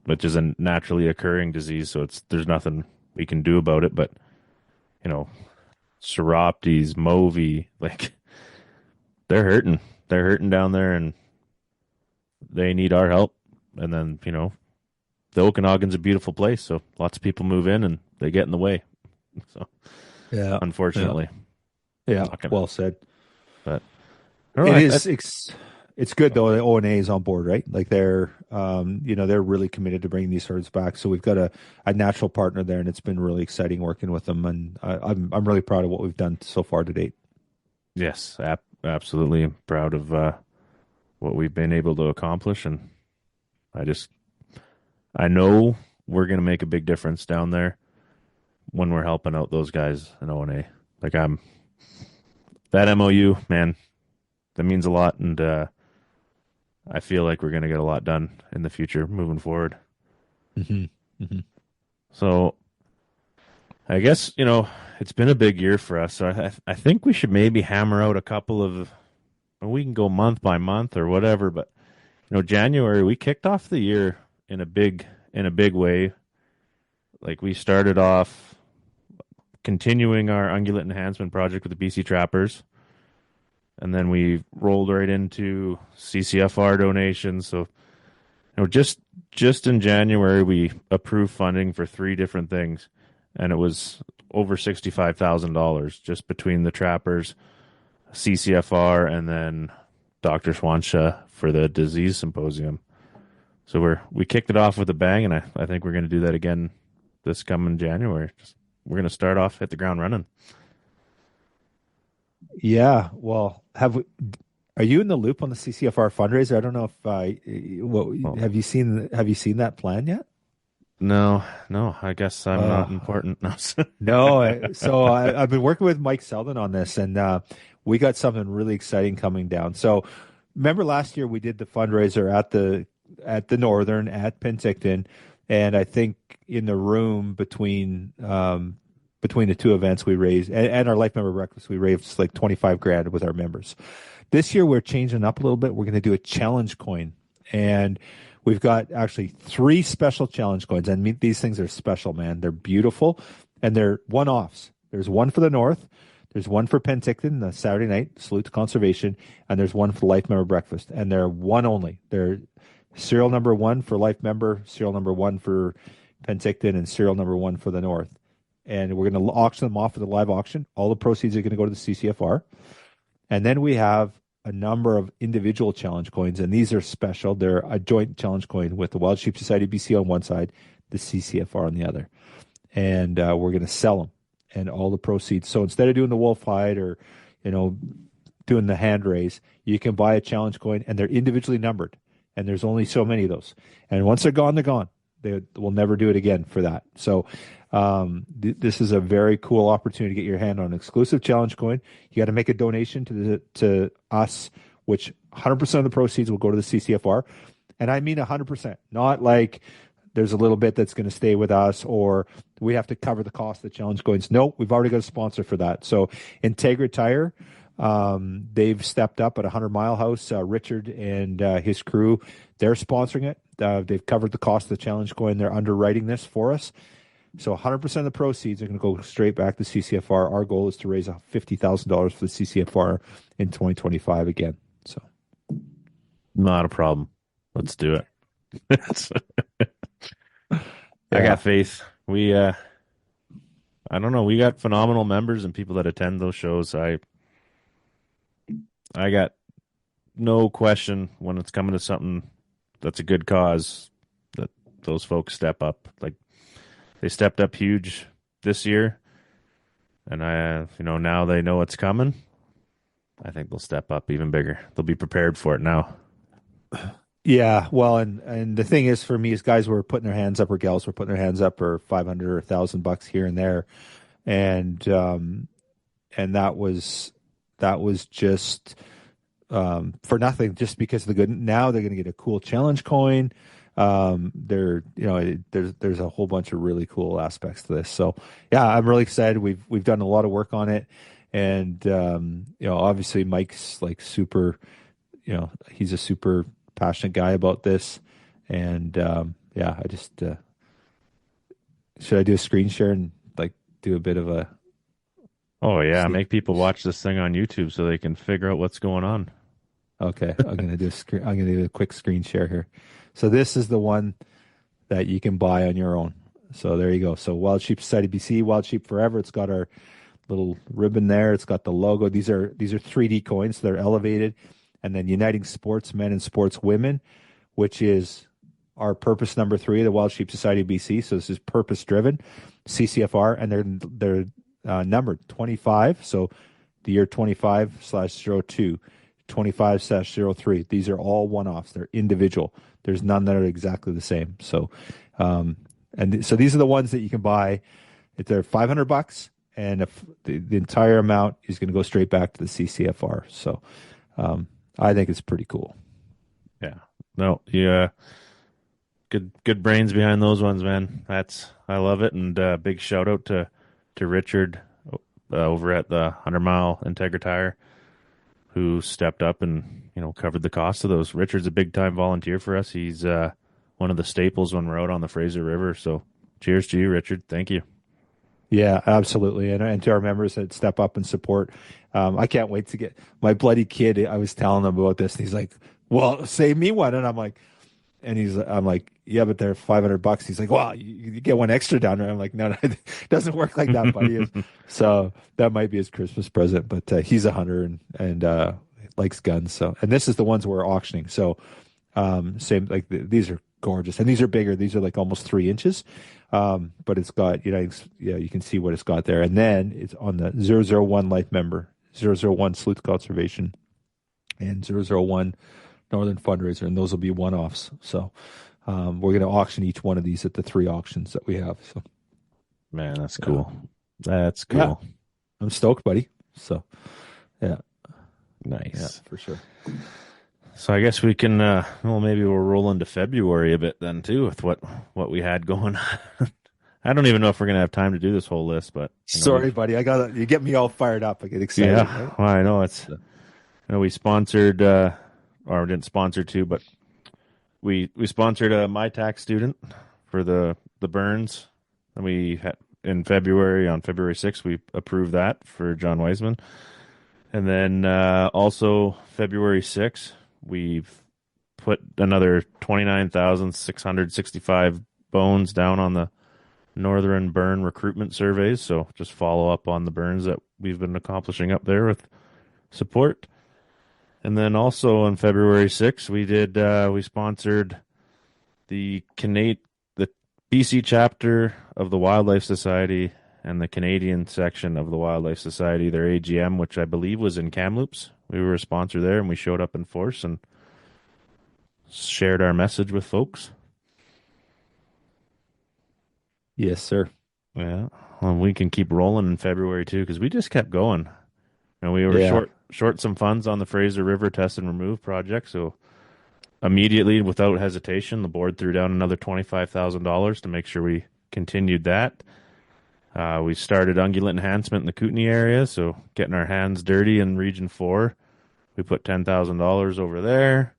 which is a naturally occurring disease. So there's nothing we can do about it. But Seroptes, Movie, they're hurting. They're hurting down there, and they need our help. And then the Okanagan's a beautiful place, so lots of people move in and they get in the way. So yeah, unfortunately, yeah, well said. But it's good though. The ONA is on board, right? Like they're really committed to bringing these herds back. So we've got a natural partner there, and it's been really exciting working with them. And I'm really proud of what we've done so far to date. Yes, absolutely proud of what we've been able to accomplish, and I know we're going to make a big difference down there when we're helping out those guys in ONA. That MOU, man, that means a lot, and I feel like we're going to get a lot done in the future moving forward. Mm-hmm. Mm-hmm. So I guess, it's been a big year for us. So I think we should maybe hammer out a couple of, we can go month by month or whatever, but January, we kicked off the year in a big way. Like we started off continuing our ungulate enhancement project with the BC Trappers. And then we rolled right into CCFR donations. So, just in January, we approved funding for 3 different things. And it was over $65,000 just between the Trappers, CCFR, and then Dr. Swansha for the disease symposium. So we kicked it off with a bang, and I think we're going to do that again this coming January. We're going to start off, hit the ground running. Yeah, well, are you in the loop on the CCFR fundraiser? I don't know if have you seen that plan yet? No, I guess I'm not important. No, so I've been working with Mike Selden on this, and we got something really exciting coming down. So remember last year we did the fundraiser at the Northern at Penticton, and I think in the room between the two events we raised and our life member breakfast, we raised like $25,000 with our members. This year we're changing up a little bit. We're going to do a challenge coin, and we've got actually 3 special challenge coins. And these things are special, man. They're beautiful, and they're one-offs. There's one for the North. There's one for Penticton, the Saturday night, Salute to Conservation, and there's one for the Life Member Breakfast. And they're one only. They're serial number 1 for Life Member, serial number 1 for Penticton, and serial number 1 for the North. And we're going to auction them off with a live auction. All the proceeds are going to go to the CCFR. And then we have a number of individual challenge coins, and these are special. They're a joint challenge coin with the Wild Sheep Society BC on one side, the CCFR on the other. And we're going to sell them. and all the proceeds. So instead of doing the wolf hide or, doing the hand raise, you can buy a challenge coin, and they're individually numbered, and there's only so many of those. And once they're gone, they're gone. They will never do it again for that. So this is a very cool opportunity to get your hand on an exclusive challenge coin. You got to make a donation to us, which 100% of the proceeds will go to the CCFR. And I mean 100%, not like there's a little bit that's going to stay with us or we have to cover the cost of the challenge coins. No, we've already got a sponsor for that. So Integra Tire, they've stepped up at 100 Mile House. Richard and his crew, they're sponsoring it. They've covered the cost of the challenge coin. They're underwriting this for us. So 100% of the proceeds are going to go straight back to CCFR. Our goal is to raise $50,000 for the CCFR in 2025 again. So not a problem. Let's do it. I got faith. I don't know. We got phenomenal members and people that attend those shows. I got no question when it's coming to something that's a good cause that those folks step up. Like they stepped up huge this year, and now they know it's coming. I think they'll step up even bigger. They'll be prepared for it now. Yeah, well, and the thing is, for me, is guys were putting their hands up, or gals were putting their hands up for $500 or $1,000 here and there, and that was just for nothing, just because of the good. Now they're going to get a cool challenge coin. There's a whole bunch of really cool aspects to this. So yeah, I'm really excited. We've done a lot of work on it, and obviously Mike's like super. He's a super passionate guy about this, and I just should I do a screen share and like do a bit of a make people watch this thing on YouTube so they can figure out what's going on. Okay, I'm gonna do a quick screen share here. So this is the one that you can buy on your own. So there you go. So Wild Sheep Society BC, Wild Sheep Forever. It's got our little ribbon there. It's got the logo. These are 3D coins. They're elevated. And then Uniting Sportsmen and Sportswomen, which is our purpose number 3, the Wild Sheep Society BC. So this is purpose driven, CCFR, and they're numbered 25. So the year 25/02, 25/03. These are all one-offs. They're individual. There's none that are exactly the same. So, so these are the ones that you can buy. If they're $500, and if the entire amount is going to go straight back to the CCFR. So. I think it's pretty cool. Yeah. No, yeah. Good brains behind those ones, man. I love it. And big shout out to Richard over at the 100 Mile Integra Tire, who stepped up and covered the cost of those. Richard's a big time volunteer for us. He's one of the staples when we're out on the Fraser River. So cheers to you, Richard. Thank you. Yeah, absolutely. And to our members that step up and support. I can't wait to get my bloody kid. I was telling him about this, and he's like, well, save me one. And I'm like, yeah, but they're $500. He's like, well, you get one extra down there. I'm like, no, it doesn't work like that, buddy. So that might be his Christmas present, but he's a hunter and likes guns. So, and this is the ones we're auctioning. So, same, like these are gorgeous, and these are bigger. These are like almost 3 inches. But it's got, you can see what it's got there. And then it's on the 001 Life Member, 001 Sleuth Conservation, and 001 Northern Fundraiser, and those will be one-offs. So we're going to auction each one of these at the 3 auctions that we have. So, man, that's cool. That's cool. Yeah. I'm stoked, buddy. So, yeah. Nice. Yeah, for sure. So I guess we can, maybe we'll roll into February a bit then too with what we had going on. I don't even know if we're going to have time to do this whole list, but sorry, buddy. You get me all fired up. I get excited. Yeah, right? Well, I know we sponsored, or we didn't sponsor too, but we sponsored a my tax student for the Burns, and we had on February 6th, we approved that for John Weisman. And then also February 6th, we've put another 29,665 bones down on the Northern Burn recruitment surveys. So just follow up on the burns that we've been accomplishing up there with support. And then also on February 6th, we sponsored the BC chapter of the Wildlife Society and the Canadian section of the Wildlife Society, their AGM, which I believe was in Kamloops. We were a sponsor there, and we showed up in force and shared our message with folks. Yes, sir. Yeah, well, we can keep rolling in February too, because we just kept going. And we were Yeah. short some funds on the Fraser River Test and Remove project, so immediately, without hesitation, the board threw down another $25,000 to make sure we continued that. We started ungulate enhancement in the Kootenay area, so getting our hands dirty in Region 4. We put $10,000 over there.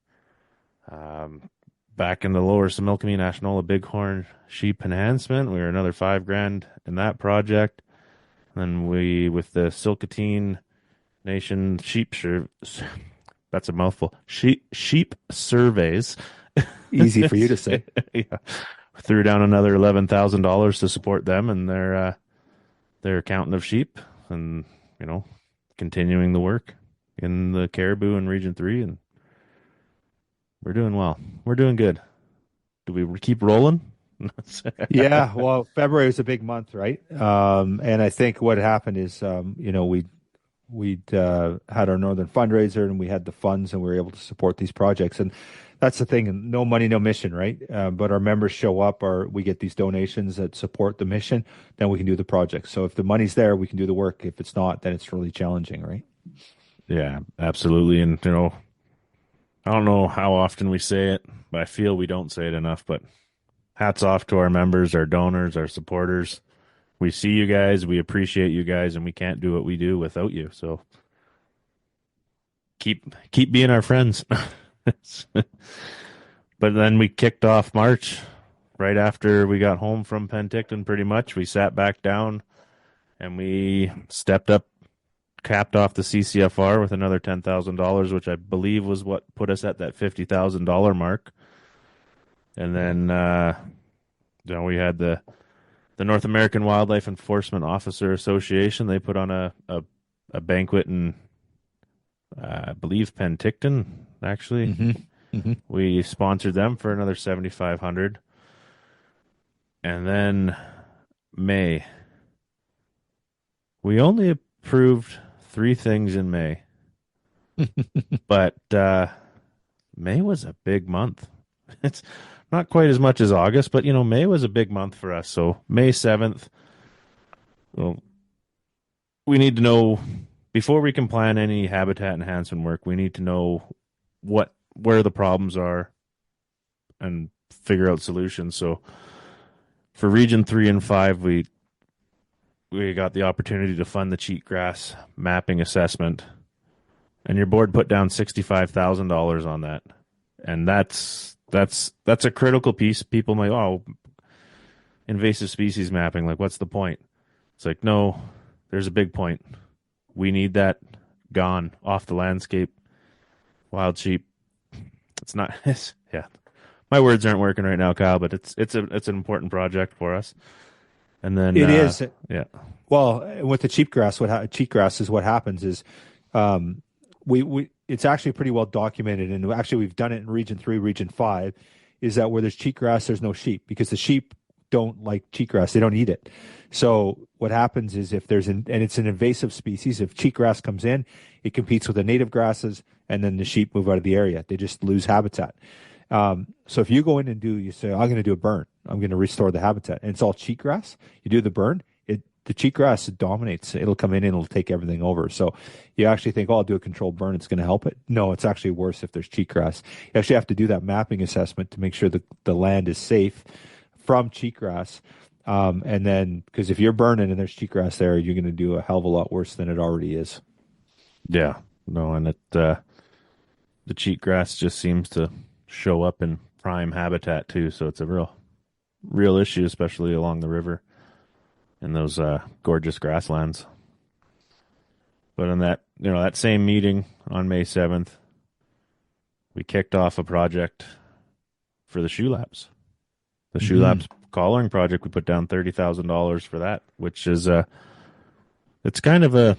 Back in the lower Similkameen Ashnola Bighorn sheep enhancement, we were another $5,000 in that project. And then we, with the Silkatine Nation that's a mouthful. Sheep surveys. Easy for you to say. Yeah. Threw down another $11,000 to support them and their counting of sheep, and continuing the work in the caribou in Region 3, and we're doing well. We're doing good. Do we keep rolling? Yeah, well, February is a big month, right? And I think what happened is, we'd had our Northern fundraiser, and we had the funds, and we were able to support these projects. And that's the thing, no money, no mission, right? But our members show up, or we get these donations that support the mission, then we can do the project. So if the money's there, we can do the work. If it's not, then it's really challenging, right? Yeah, absolutely. And, I don't know how often we say it, but I feel we don't say it enough. But hats off to our members, our donors, our supporters. We see you guys, we appreciate you guys, and we can't do what we do without you. So keep being our friends. But then we kicked off March right after we got home from Penticton. Pretty much, we sat back down and we stepped up, capped off the CCFR with another $10,000, which I believe was what put us at that $50,000 mark. And then we had the North American Wildlife Enforcement Officer Association. They put on a banquet in, I believe, Penticton, actually. Mm-hmm. Mm-hmm. We sponsored them for another $7,500. And then May. We only approved 3 things in May. But May was a big month. It's not quite as much as August, but May was a big month for us. So May 7th, well, we need to know, before we can plan any habitat enhancement work, we need to know where the problems are and figure out solutions. So for Region 3 and 5, we got the opportunity to fund the cheatgrass mapping assessment, and your board put down $65,000 on that. And that's a critical piece. People might, invasive species mapping, like, what's the point? It's like, no, there's a big point. We need that gone off the landscape. Wild sheep. It's not. Yeah, my words aren't working right now, Kyle. But it's an important project for us. And then It is. Yeah. Well, with the cheatgrass, cheatgrass is what happens is, we it's actually pretty well documented, and actually we've done it in Region 3, Region 5, is that where there's cheatgrass, there's no sheep, because the sheep don't like cheatgrass. They don't eat it. So what happens is, if and it's an invasive species, if cheatgrass comes in, it competes with the native grasses, and then the sheep move out of the area. They just lose habitat. So if you go in and you say, I'm going to do a burn, I'm going to restore the habitat, and it's all cheatgrass, you do the burn, the cheatgrass dominates. It'll come in and it'll take everything over. So you actually think, I'll do a controlled burn, it's going to help it. No, it's actually worse if there's cheatgrass. You actually have to do that mapping assessment to make sure that the land is safe from cheatgrass. And then, because if you're burning and there's cheatgrass there, you're going to do a hell of a lot worse than it already is. Yeah. No, and the cheatgrass just seems to show up in prime habitat too. So it's a real issue, especially along the river in those gorgeous grasslands. But in that same meeting on May 7th, we kicked off a project for the shoe laps. The shoe laps collaring project, we put down $30,000 for that, which is it's kind of an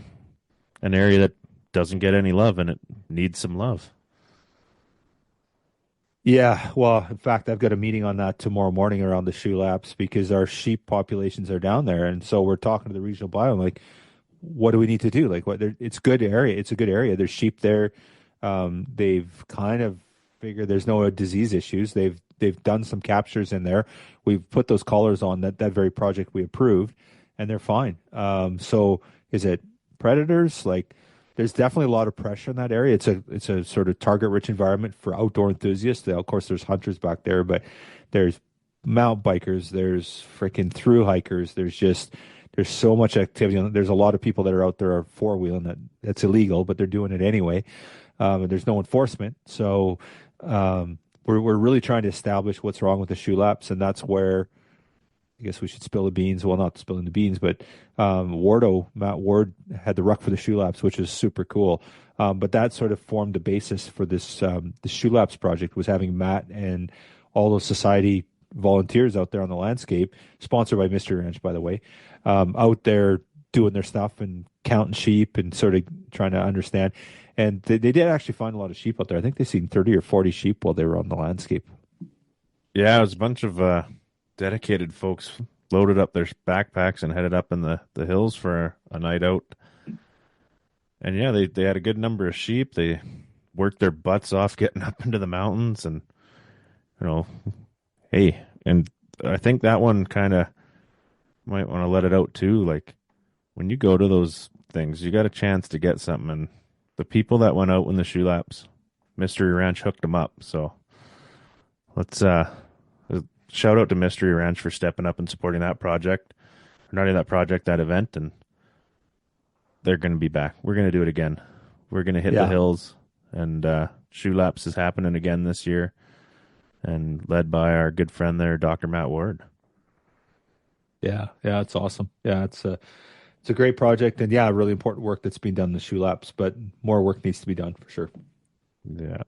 area that doesn't get any love, and it needs some love. Yeah, well, in fact, I've got a meeting on that tomorrow morning around the shoe laps because our sheep populations are down there, and so we're talking to the regional bio, like, what do we need to do? Like, it's good area. It's a good area. There's sheep there. They've kind of figured there's no disease issues. They've done some captures in there. We've put those collars on that very project we approved, and they're fine. So is it predators? Like, there's definitely a lot of pressure in that area. It's a sort of target-rich environment for outdoor enthusiasts. Of course, there's hunters back there, but there's mountain bikers, there's freaking through hikers. There's so much activity. There's a lot of people that are out there are four-wheeling that's illegal, but they're doing it anyway. And there's no enforcement. So we're really trying to establish what's wrong with the shoe laps, and that's where I guess we should spill the beans. Well, not spilling the beans, but Matt Ward had the ruck for the shoe laps, which is super cool. But that sort of formed the basis for this the shoe laps project, was having Matt and all those society volunteers out there on the landscape, sponsored by Mystery Ranch, by the way, out there doing their stuff and counting sheep and sort of trying to understand. And they did actually find a lot of sheep out there. I think they seen 30 or 40 sheep while they were on the landscape. Yeah, it was a bunch of dedicated folks loaded up their backpacks and headed up in the hills for a night out. And yeah, they had a good number of sheep. They worked their butts off getting up into the mountains, and you know, hey, and I think that one kind of might want to let it out too. Like, when you go to those things, you got a chance to get something. And the people that went out in the shoe laps, Mystery Ranch hooked them up. So let's shout out to Mystery Ranch for stepping up and supporting that project, or not only that project, that event, and they're going to be back. We're going to do it again. We're going to hit the hills, and shoe laps is happening again this year, and led by our good friend there, Dr. Matt Ward. Yeah, it's awesome. Yeah, it's a great project, and yeah, really important work that's being done in the shoe laps, but more work needs to be done for sure. Yeah.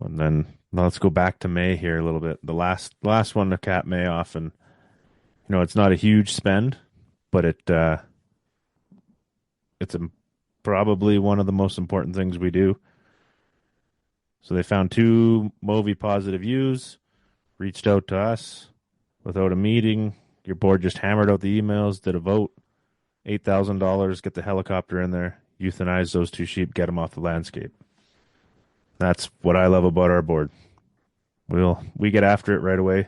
And then now let's go back to May here a little bit. The last one to cap May off, and you know, it's not a huge spend, but it's probably one of the most important things we do. So they found 2 Movi positive ewes, reached out to us without a meeting. Your board just hammered out the emails, did a vote, $8,000, get the helicopter in there, euthanize those 2 sheep, get them off the landscape. That's what I love about our board. We get after it right away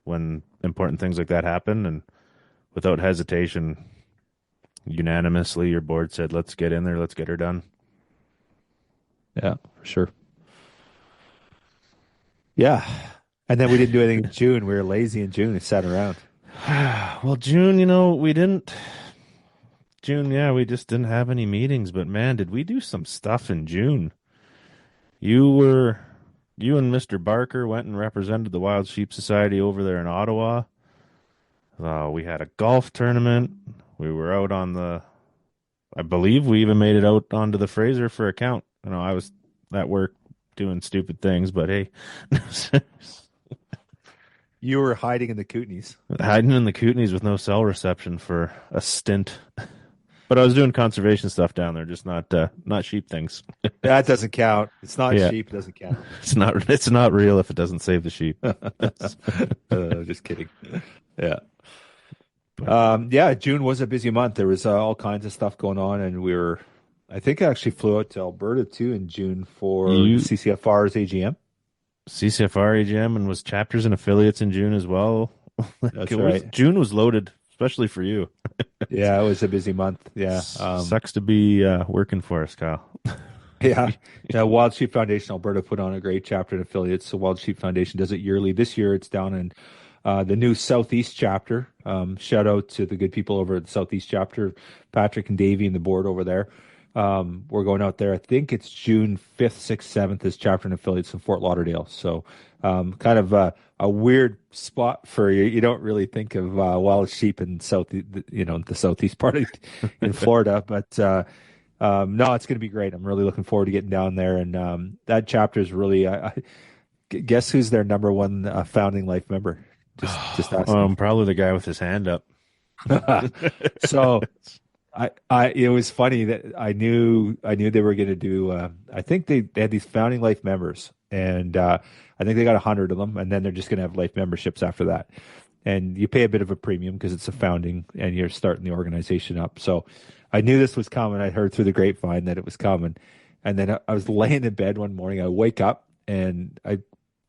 when important things like that happen, and without hesitation, unanimously, your board said, let's get in there, let's get her done. Yeah, for sure. Yeah. And then we didn't do anything in June. We were lazy in June and sat around. Well, June, you know, we didn't. June, yeah, we just didn't have any meetings, but man, did we do some stuff in June. You and Mr. Barker went and represented the Wild Sheep Society over there in Ottawa. We had a golf tournament. We were out on I believe we even made it out onto the Fraser for a count. You know, I was at work doing stupid things, but hey. You were hiding in the Kootenays. Hiding in the Kootenays with no cell reception for a stint. But I was doing conservation stuff down there, just not sheep things. That doesn't count. It's not sheep. It doesn't count. It's not real if it doesn't save the sheep. Just kidding. Yeah. Yeah, June was a busy month. There was all kinds of stuff going on, and I think I actually flew out to Alberta too in June for CCFR's AGM. CCFR AGM, and was chapters and affiliates in June as well. That's right. June was loaded, especially for you. Yeah, it was a busy month. Yeah. Sucks to be working for us, Kyle. Yeah. Wild Sheep Foundation Alberta put on a great chapter and affiliates. So Wild Sheep Foundation does it yearly. This year it's down in the new Southeast chapter. Shout out to the good people over at the Southeast chapter, Patrick and Davey and the board over there. We're going out there. I think it's June 5th, 6th, 7th is chapter and affiliates in Fort Lauderdale. So kind of a weird spot for you. You don't really think of wild sheep in the southeast part in Florida, but no, it's going to be great. I'm really looking forward to getting down there. And that chapter is really, guess who's their number one founding life member? Just asking. Probably the guy with his hand up. So it was funny that I knew they were going to do. I think they had these founding life members, and I think they got 100 of them, and then they're just going to have life memberships after that. And you pay a bit of a premium because it's a founding, and you're starting the organization up. So I knew this was coming. I heard through the grapevine that it was coming, and then I was laying in bed one morning. I wake up and I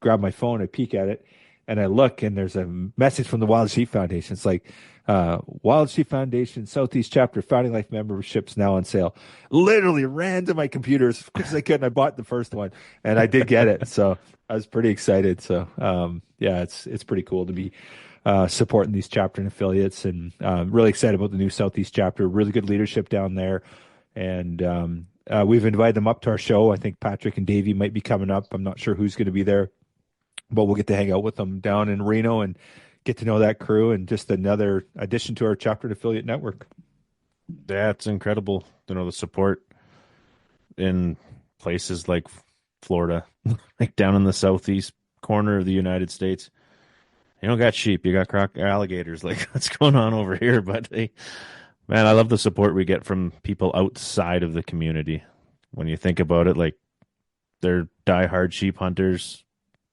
grab my phone, I peek at it, and I look, and there's a message from the Wild Sheep Foundation. It's like, Wild Sheep Foundation Southeast Chapter Founding Life memberships now on sale. Literally ran to my computer as quick as I could, and I bought the first one, and I did get it. So I was pretty excited. So yeah, it's pretty cool to be supporting these chapter and affiliates, and really excited about the new Southeast chapter. Really good leadership down there, and we've invited them up to our show. I think Patrick and Davey might be coming up. I'm not sure who's going to be there, but we'll get to hang out with them down in Reno and get to know that crew, and just another addition to our chapter and affiliate network. Yeah, it's incredible, the support in places like Florida, like down in the southeast corner of the United States. You don't got sheep, you got alligators. Like, what's going on over here? But man, I love the support we get from people outside of the community. When you think about it, like, they're diehard sheep hunters.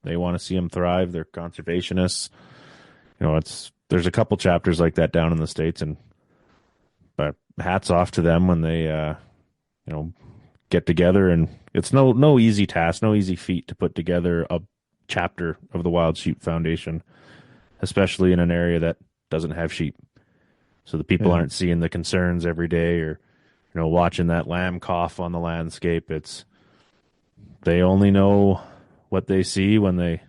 They want to see them thrive. They're conservationists. There's a couple chapters like that down in the States, but hats off to them when they get together. And it's no easy task, no easy feat to put together a chapter of the Wild Sheep Foundation, especially in an area that doesn't have sheep. So the people aren't seeing the concerns every day, or watching that lamb cough on the landscape. They only know what they see when they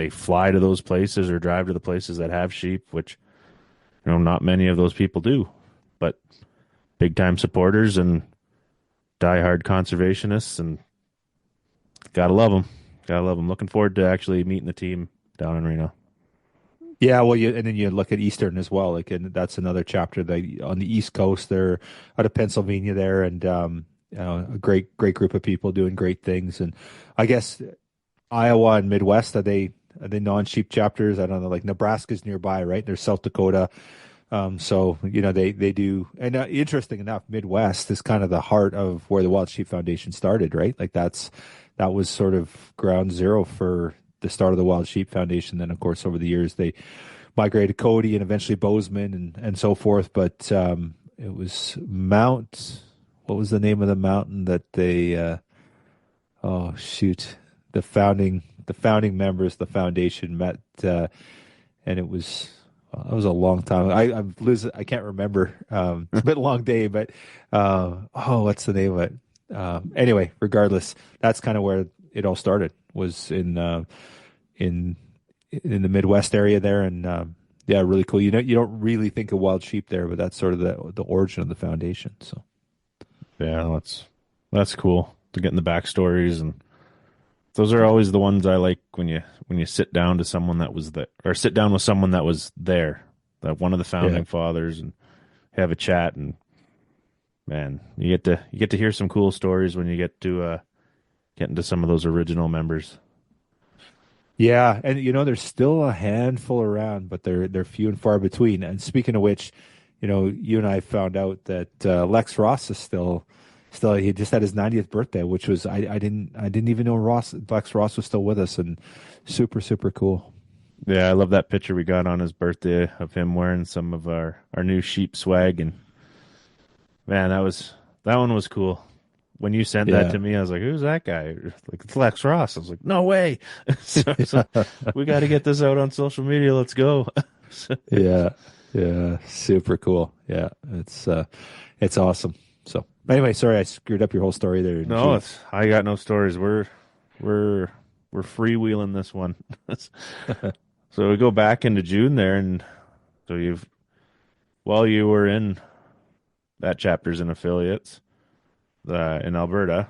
fly to those places or drive to the places that have sheep, which not many of those people do, but big time supporters and diehard conservationists, and gotta love them. Looking forward to actually meeting the team down in Reno. Yeah, well, and then you look at Eastern as well. Like, and that's another chapter on the East Coast. They're out of Pennsylvania there, and a great group of people doing great things. And I guess Iowa and Midwest, are they non-sheep chapters? I don't know. Like, Nebraska's nearby, right? There's South Dakota. So they do. And interesting enough, Midwest is kind of the heart of where the Wild Sheep Foundation started, right? Like, that was sort of ground zero for the start of the Wild Sheep Foundation. Then, of course, over the years they migrated Cody and eventually Bozeman and so forth. But it was what was the name of the mountain that they? Oh shoot. The founding members, the foundation met, and it was a long time. I can't remember. It's been a long day, but what's the name of it? Anyway, regardless, that's kind of where it all started. Was in the Midwest area there, and yeah, really cool. You don't really think of wild sheep there, but that's sort of the origin of the foundation. So yeah, that's cool to get in the backstories, and those are always the ones I like when you sit down to someone that was there, or sit down with someone that was there, that one of the founding fathers, and have a chat. And man, you get to hear some cool stories when you get to get into some of those original members. Yeah, and there's still a handful around, but they're few and far between. And speaking of which, you and I found out that Lex Ross is still he just had his 90th birthday, which was I didn't even know Lex Ross was still with us, and super, super cool. Yeah, I love that picture we got on his birthday of him wearing some of our new sheep swag, and man, that one was cool. When you sent that to me, I was like, "Who's that guy?" Like, it's Lex Ross. I was like, "No way!" so we got to get this out on social media. Let's go. Yeah, super cool. Yeah, it's awesome. So anyway, sorry I screwed up your whole story there. No, I got no stories. We're freewheeling this one. So we go back into June there, and so while you were in that chapters and affiliates in Alberta,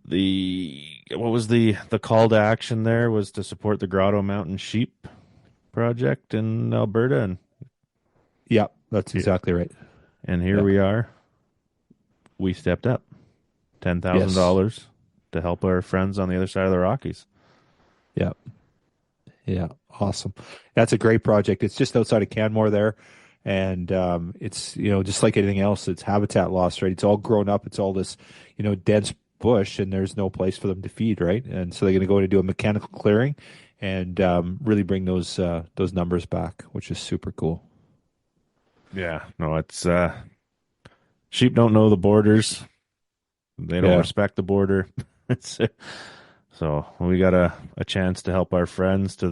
what was the call to action there was to support the Grotto Mountain Sheep Project in Alberta, and yeah, that's exactly right. And here we are. We stepped up $10,000 to help our friends on the other side of the Rockies. Yeah, awesome. That's a great project. It's just outside of Canmore there, And it's, just like anything else, it's habitat loss, right? It's all grown up. It's all this, dense bush, and there's no place for them to feed, right? And so they're going to go in and do a mechanical clearing and really bring those numbers back, which is super cool. Yeah, no, it's sheep don't know the borders. They don't Yeah. respect the border. It's so we got a chance to help our friends to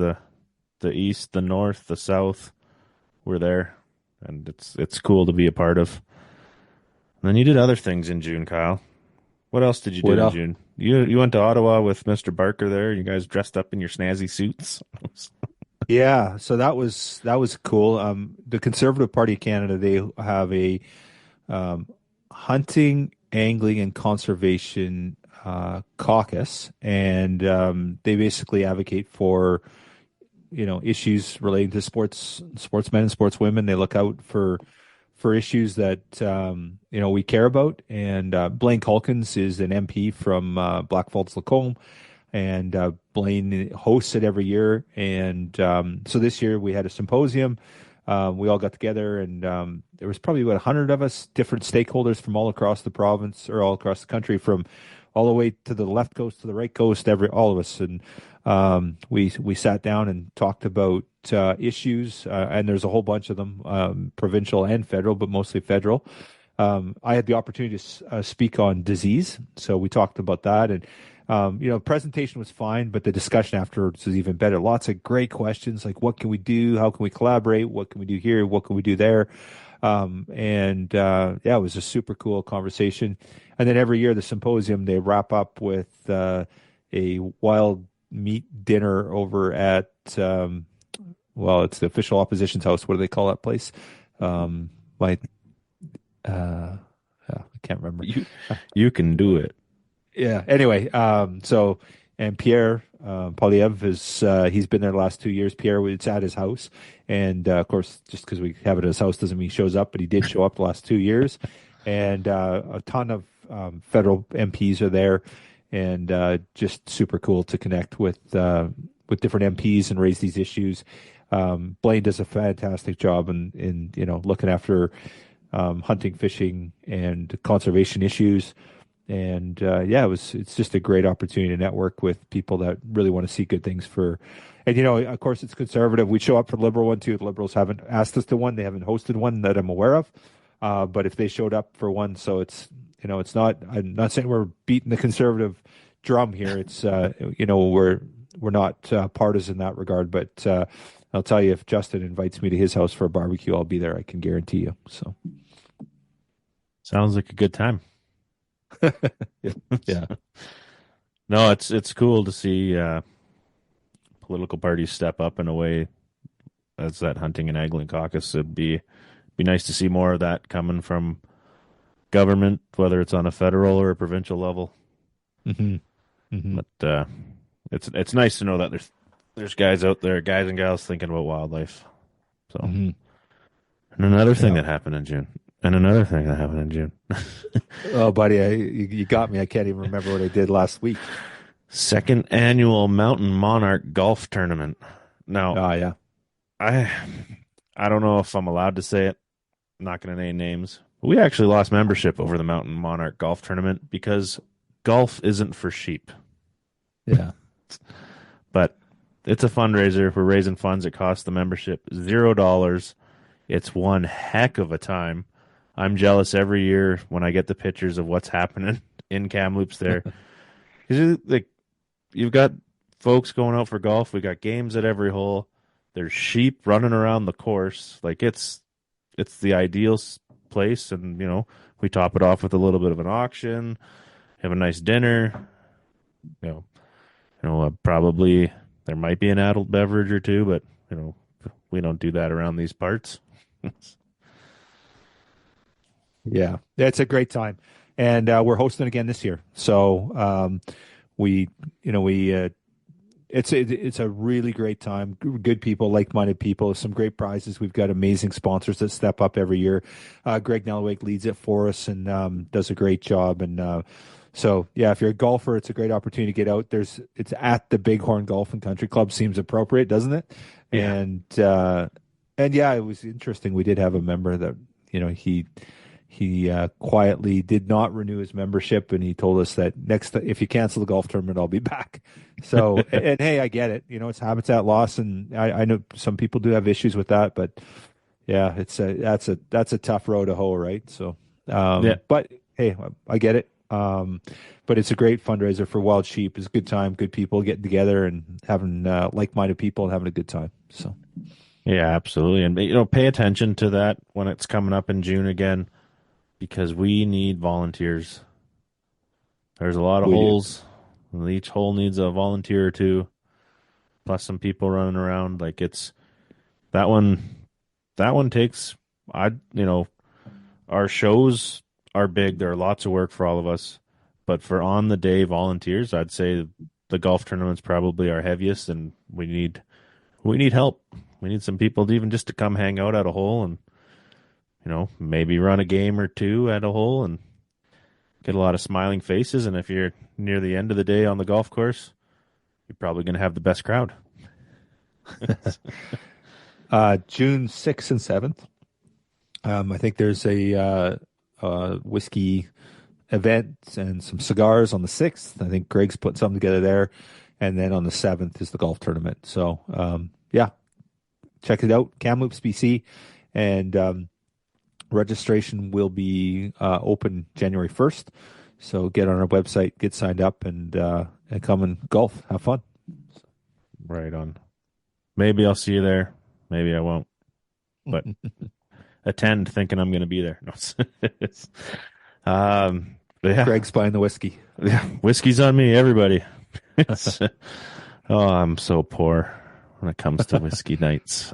the east, the north, the south. We're there, and it's cool to be a part of. And then you did other things in June, Kyle. What else did you do What in else? June? You went to Ottawa with Mr. Barker there. You guys dressed up in your snazzy suits. Yeah, so that was cool. The Conservative Party of Canada, they have a um, hunting, angling, and conservation caucus, and they basically advocate for issues relating to sportsmen and sportswomen. They look out for issues that we care about. And Blaine Calkins is an MP from Blackfalds Lacombe, and Blaine hosts it every year. And so this year we had a symposium. We all got together, and there was probably about 100 of us, different stakeholders from all across the province or all across the country, from all the way to the left coast to the right coast, all of us. And we sat down and talked about issues, and there's a whole bunch of them, provincial and federal, but mostly federal. I had the opportunity to speak on disease, so we talked about that. And presentation was fine, but the discussion afterwards was even better. Lots of great questions, like what can we do? How can we collaborate? What can we do here? What can we do there? Yeah, it was a super cool conversation. And then every year, the symposium, they wrap up with a wild meat dinner over at, it's the official opposition's house. What do they call that place? My, I can't remember. You can do it. Yeah. Anyway, and Pierre Poliev he's been there the last 2 years. Pierre, it's at his house, and of course, just because we have it at his house doesn't mean he shows up, but he did show up the last 2 years, and a ton of federal MPs are there, and just super cool to connect with different MPs and raise these issues. Blaine does a fantastic job in looking after hunting, fishing, and conservation issues. And it's just a great opportunity to network with people that really want to see good things and of course it's conservative. We show up for the Liberal one too. The Liberals haven't asked us to one. They haven't hosted one that I'm aware of. But if they showed up for one, so it's not, I'm not saying we're beating the Conservative drum here. It's, we're not partisan in that regard, but I'll tell you, if Justin invites me to his house for a barbecue, I'll be there. I can guarantee you. So Sounds like a good time. yeah. No, it's cool to see political parties step up in a way as that hunting and angling caucus. It'd be nice to see more of that coming from government, whether it's on a federal or a provincial level. Mm-hmm. Mm-hmm. But it's nice to know that there's guys out there, guys and gals, thinking about wildlife. So, Mm-hmm. and another thing that happened in June. And another thing that happened in June. Oh, buddy, you got me. I can't even remember what I did last week. Second annual Mountain Monarch Golf Tournament. Now, Oh, yeah. I don't know if I'm allowed to say it. I'm not going to name names. But we actually lost membership over the Mountain Monarch Golf Tournament because golf isn't for sheep. Yeah. But it's a fundraiser. We're raising funds. It costs the membership $0. It's one heck of a time. I'm jealous every year when I get the pictures of what's happening in Kamloops there. 'Cause you've got folks going out for golf. We got games at every hole. There's sheep running around the course. Like it's the ideal place, and we top it off with a little bit of an auction, have a nice dinner. Probably there might be an adult beverage or two, but we don't do that around these parts. Yeah, it's a great time, and we're hosting again this year. So it's a really great time. Good people, like-minded people, some great prizes. We've got amazing sponsors that step up every year. Greg Nelawake leads it for us and does a great job. And so yeah, if you're a golfer, it's a great opportunity to get out. It's at the Bighorn Golf and Country Club. Seems appropriate, doesn't it? Yeah. And And yeah, it was interesting. We did have a member that, he quietly did not renew his membership, and he told us that if you cancel the golf tournament, I'll be back. So, and hey, I get it. It's habitat loss, and I know some people do have issues with that, but yeah, that's a tough row to hoe, right? So, Yeah, but hey, I get it. But it's a great fundraiser for Wild Sheep. It's a good time, good people getting together and having like-minded people and having a good time. So. yeah, absolutely. And pay attention to that when it's coming up in June again, because we need volunteers. There's a lot of We do. holes. Each hole needs a volunteer or two, plus some people running around. Like it's that one. That one takes. Our shows are big. There are lots of work for all of us, but for on the day volunteers, I'd say the golf tournament's probably our heaviest, and we need help. We need some people to even just to come hang out at a hole and maybe run a game or two at a hole and get a lot of smiling faces. And if you're near the end of the day on the golf course, you're probably going to have the best crowd. June 6th and 7th. I think there's a whiskey event and some cigars on the 6th. I think Greg's put something together there. And then on the 7th is the golf tournament. So, yeah, check it out. Kamloops, BC. And registration will be open January 1st. So get on our website, get signed up, and come and golf. Have fun. Right on. Maybe I'll see you there. Maybe I won't. But attend thinking I'm going to be there. No, but yeah, Greg's buying the whiskey. yeah, whiskey's on me, everybody. I'm so poor when it comes to whiskey nights.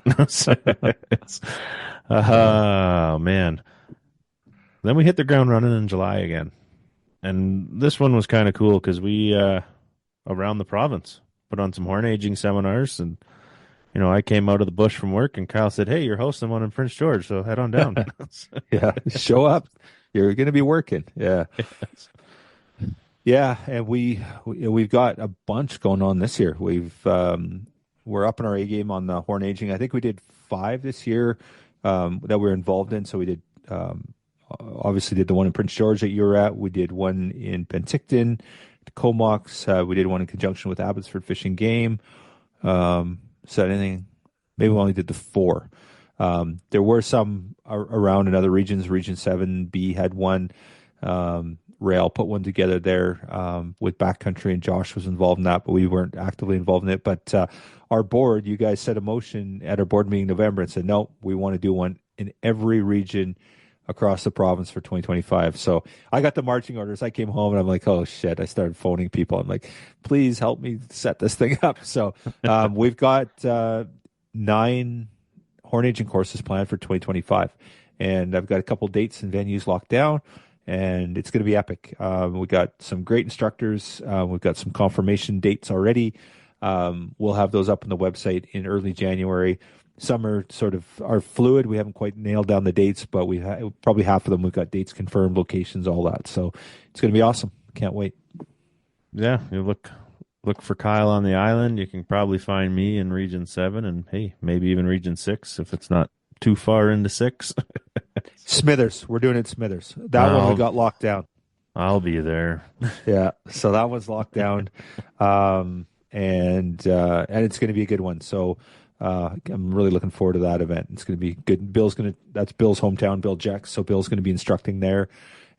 Oh man. Then we hit the ground running in July again. And this one was kind of cool because we around the province put on some horn aging seminars, and I came out of the bush from work and Kyle said, "Hey, you're hosting one in Prince George, so head on down." Yeah, show up. You're going to be working. Yeah. Yeah, and we've got a bunch going on this year. We're up in our A game on the horn aging. I think we did 5 this year that we were involved in. So we did obviously did the one in Prince George that you were at. We did one in Penticton, Comox. We did one in conjunction with Abbotsford Fish and Game. So anything, maybe we only did the 4. There were some around in other regions. Region 7B had one. Rail put one together there with Backcountry, and Josh was involved in that, but we weren't actively involved in it. But our board, you guys set a motion at our board meeting in November and said, no, we want to do one in every region across the province for 2025. So I got the marching orders. I came home and I'm like, oh shit. I started phoning people. I'm like, please help me set this thing up. So we've got 9 horn aging courses planned for 2025. And I've got a couple dates and venues locked down, and it's going to be epic. We got some great instructors. We've got some confirmation dates already. We'll have those up on the website in early January. Some are fluid. We haven't quite nailed down the dates, but we probably half of them we've got dates confirmed, locations, all that. So it's going to be awesome. Can't wait. Yeah, you look for Kyle on the island. You can probably find me in Region 7, and hey, maybe even Region 6 if it's not too far into 6. Smithers. We're doing it in Smithers. That one we got locked down. I'll be there. Yeah. So that one's locked down. And it's going to be a good one. So I'm really looking forward to that event. It's going to be good. That's Bill's hometown, Bill Jack. So Bill's going to be instructing there.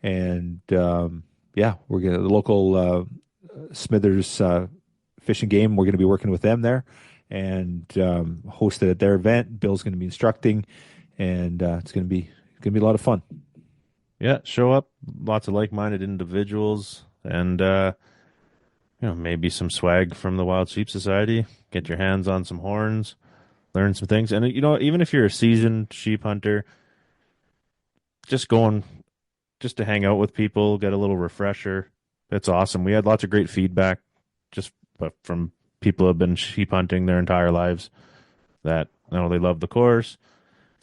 And yeah, we're going to, the local Smithers Fish and Game, we're going to be working with them there and hosted at their event. Bill's going to be instructing, and it's going to be a lot of fun. Yeah, show up. Lots of like-minded individuals, and maybe some swag from the Wild Sheep Society. Get your hands on some horns, learn some things, and even if you're a seasoned sheep hunter, just going just to hang out with people, get a little refresher. It's awesome. We had lots of great feedback just from people who have been sheep hunting their entire lives that they love the course,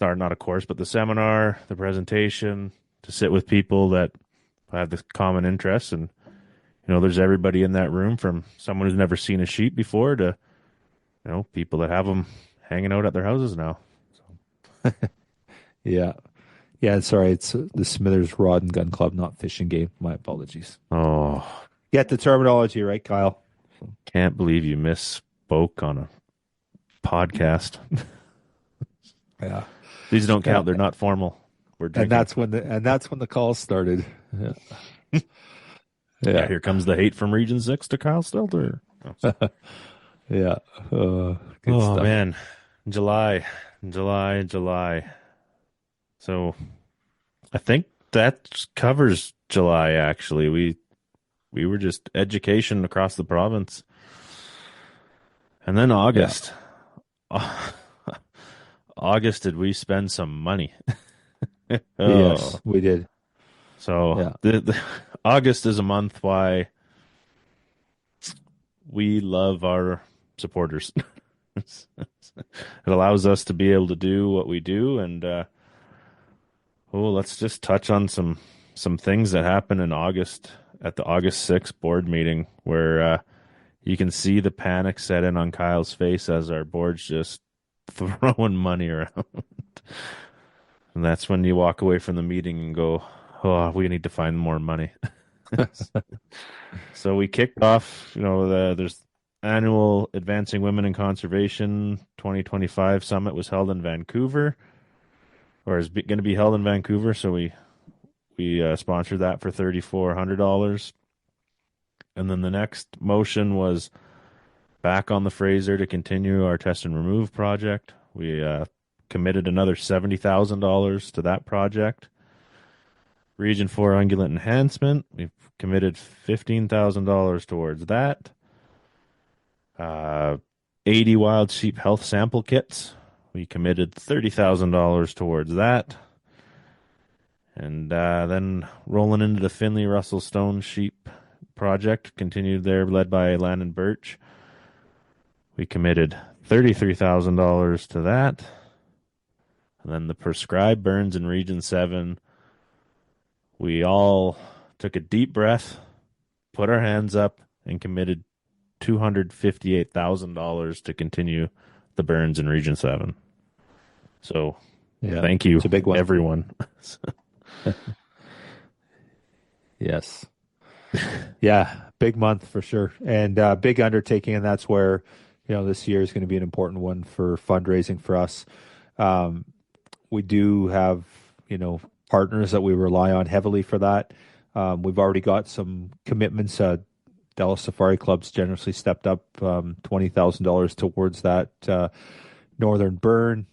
or not a course, but the seminar, the presentation, to sit with people that have this common interests. And, there's everybody in that room, from someone who's never seen a sheep before to, people that have them hanging out at their houses now. So. Yeah. Yeah, sorry, it's the Smithers Rod and Gun Club, not Fish and Game. My apologies. Oh, Get the terminology right, Kyle. can't believe you misspoke on a podcast. Yeah. These don't Yeah. count. They're not formal. We're And drinking. that's when the calls started. Yeah. Yeah, Yeah. here comes the hate from Region 6 to Kyle Stelter. Yeah. Good Oh, stuff. man. July. So I think that covers July, actually. We were just education across the province. And then Yeah. August. August, did we spend some money? Oh. Yes, we did. So Yeah. August is a month why we love our supporters. It allows us to be able to do what we do, and let's just touch on some things that happened in August at the August 6th board meeting, where you can see the panic set in on Kyle's face as our board's just throwing money around. And that's when you walk away from the meeting and go, "Oh, we need to find more money." So we kicked off, there's annual Advancing Women in Conservation 2025 summit was held in Vancouver, or is going to be held in Vancouver. So we sponsored that for $3,400. And then the next motion was back on the Fraser to continue our test and remove project. We committed another $70,000 to that project. Region 4 ungulate enhancement, we've committed $15,000 towards that. 80 wild sheep health sample kits, we committed $30,000 towards that. And then rolling into the Finley Russell Stone sheep project, continued there, led by Landon Birch. We committed $33,000 to that. And then the prescribed burns in Region 7, we all took a deep breath, put our hands up, and committed $258,000 to continue the burns in Region 7. So Yeah. thank you, It's a big one. everyone. Yes. Yeah, big month for sure. And big undertaking, and that's where, this year is going to be an important one for fundraising for us. We do have, partners that we rely on heavily for that. We've already got some commitments. Dallas Safari Club's generously stepped up $20,000 towards that Northern Burn.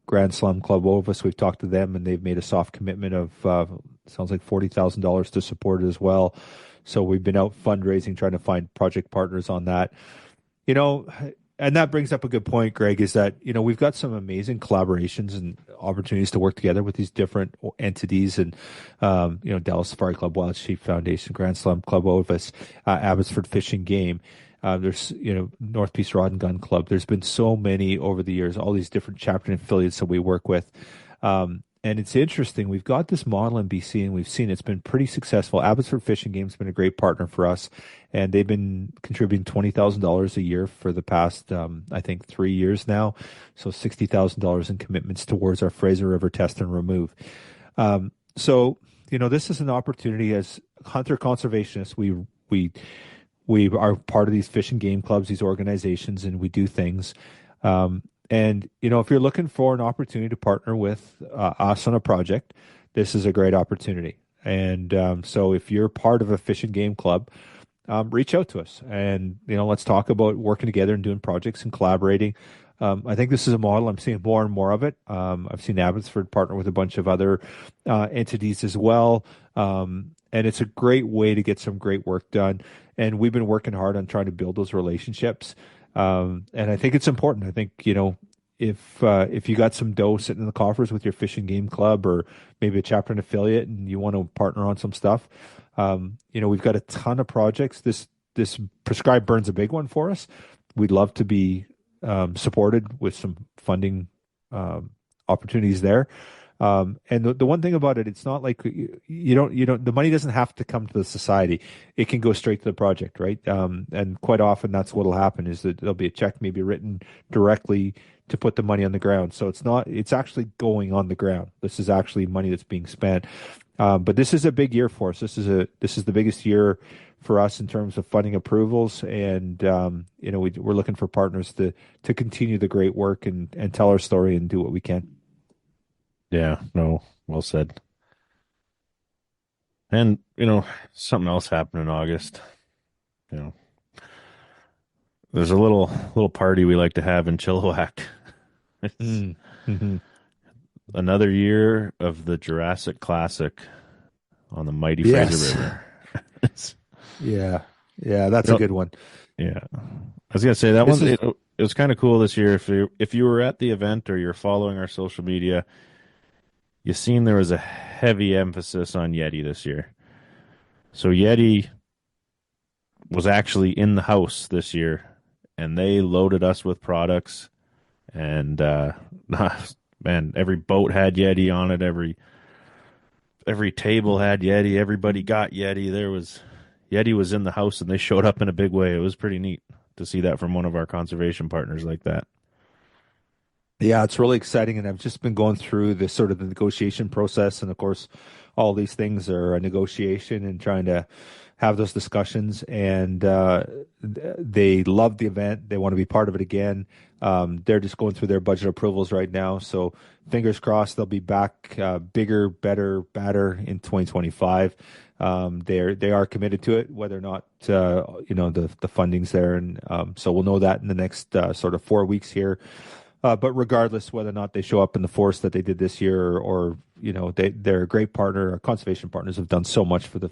Grand Slam Club Ovis, we've talked to them, and they've made a soft commitment of sounds like $40,000 to support it as well. So we've been out fundraising, trying to find project partners on that. And that brings up a good point, Greg, is that, we've got some amazing collaborations and opportunities to work together with these different entities and, Dallas Safari Club, Wild Sheep Foundation, Grand Slam Club Ovis, Abbotsford Fish and Game. There's, North Peace Rod and Gun Club. There's been so many over the years, all these different chapter and affiliates that we work with. And it's interesting. We've got this model in BC, and we've seen it's been pretty successful. Abbotsford Fish and Game's been a great partner for us, and they've been contributing $20,000 a year for the past, I think, 3 years now. So $60,000 in commitments towards our Fraser River test and remove. So this is an opportunity as hunter conservationists. We are part of these fish and game clubs, these organizations, and we do things. And, if you're looking for an opportunity to partner with us on a project, this is a great opportunity. And so if you're part of a fish and game club, reach out to us and, let's talk about working together and doing projects and collaborating. I think this is a model. I'm seeing more and more of it. I've seen Abbotsford partner with a bunch of other entities as well. And it's a great way to get some great work done. And we've been working hard on trying to build those relationships. And I think it's important. I think, if you got some dough sitting in the coffers with your fish and game club or maybe a chapter and affiliate and you want to partner on some stuff, we've got a ton of projects. This prescribed burn's a big one for us. We'd love to be supported with some funding opportunities there. And the one thing about it, it's not like the money doesn't have to come to the society. It can go straight to the project, right? And quite often that's what'll happen is that there'll be a check maybe written directly to put the money on the ground. So it's actually going on the ground. This is actually money that's being spent. But this is a big year for us. This is the biggest year for us in terms of funding approvals, and we're looking for partners to continue the great work and tell our story and do what we can. Yeah, no, well said. And something else happened in August. You know, there's a little party we like to have in Chilliwack. Mm-hmm. Another year of the Jurassic Classic on the mighty Yes. Fraser River. Yeah, that's a good one. Yeah, I was gonna say that it was kind of cool this year. If you were at the event or you're following our social media, you seen there was a heavy emphasis on Yeti this year. So Yeti was actually in the house this year, and they loaded us with products. And man, every boat had Yeti on it. Every table had Yeti. Everybody got Yeti. Yeti was in the house, and they showed up in a big way. It was pretty neat to see that from one of our conservation partners like that. Yeah, it's really exciting, and I've just been going through the sort of the negotiation process, and of course, all these things are a negotiation and trying to have those discussions. And they love the event; they want to be part of it again. They're just going through their budget approvals right now, so fingers crossed they'll be back bigger, better, badder in 2025. They are committed to it, whether or not the funding's there, and so we'll know that in the next sort of 4 weeks here. But regardless whether or not they show up in the force that they did this year, or they're a great partner. Our conservation partners have done so much for the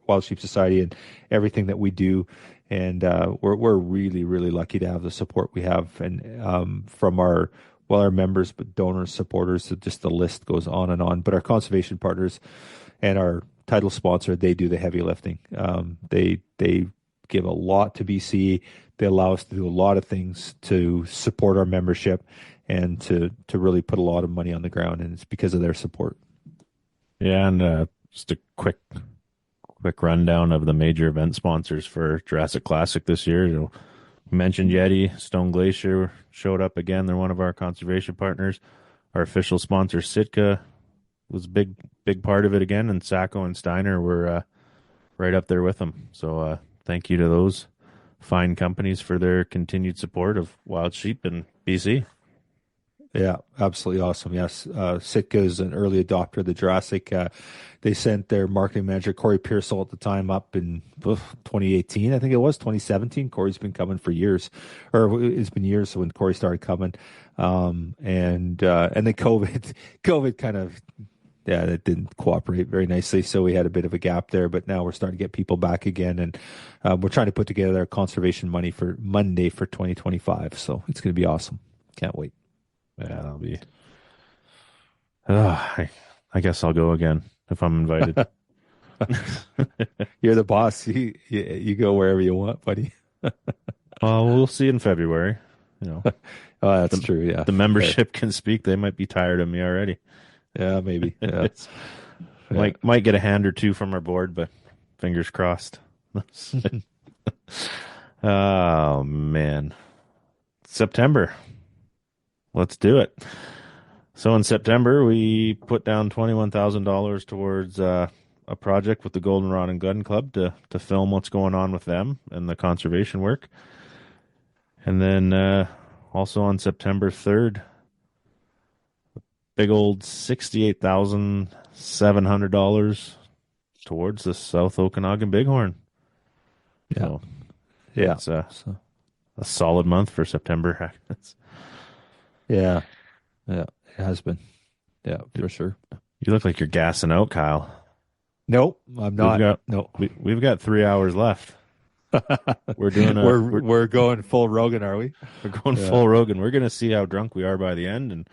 Wild Sheep Society and everything that we do, and we're really, really lucky to have the support we have, and from our members, but donors, supporters. Just the list goes on and on. But our conservation partners and our title sponsor, they do the heavy lifting. They give a lot to BC. They allow us to do a lot of things to support our membership and to really put a lot of money on the ground, and it's because of their support. Yeah, and just a quick rundown of the major event sponsors for Jurassic Classic this year. You mentioned Yeti, Stone Glacier showed up again. They're one of our conservation partners. Our official sponsor, Sitka, was a big part of it again, and Sacco and Steiner were right up there with them. So thank you to those fine companies for their continued support of wild sheep in BC. Yeah, absolutely awesome. Yes, Sitka is an early adopter of the Jurassic. They sent their marketing manager, Corey Pearsall, at the time up in 2018. I think it was 2017. Corey's been coming for years, or it's been years when Corey started coming. And then COVID kind of, it didn't cooperate very nicely. So we had a bit of a gap there, but now we're starting to get people back again. And we're trying to put together our conservation money for Monday for 2025. So it's going to be awesome. Can't wait. Yeah, that'll be. I guess I'll go again if I'm invited. You're the boss. You go wherever you want, buddy. We'll see in February. Oh, that's true. Yeah, the membership can speak. They might be tired of me already. Yeah, maybe. Yeah. Might get a hand or two from our board, but fingers crossed. Oh man, September. Let's do it. So in September, we put down $21,000 towards a project with the Goldenrod and Gun Club to film what's going on with them and the conservation work. And then also on September 3rd, big old $68,700 towards the South Okanagan Bighorn. Yeah. So, yeah. It's a solid month for September. Yeah. It has been. Yeah, for sure. You look like you're gassing out, Kyle. Nope, I'm not. We've got 3 hours left. We're doing we're going full Rogan, are we? We're going full Rogan. We're going to see how drunk we are by the end and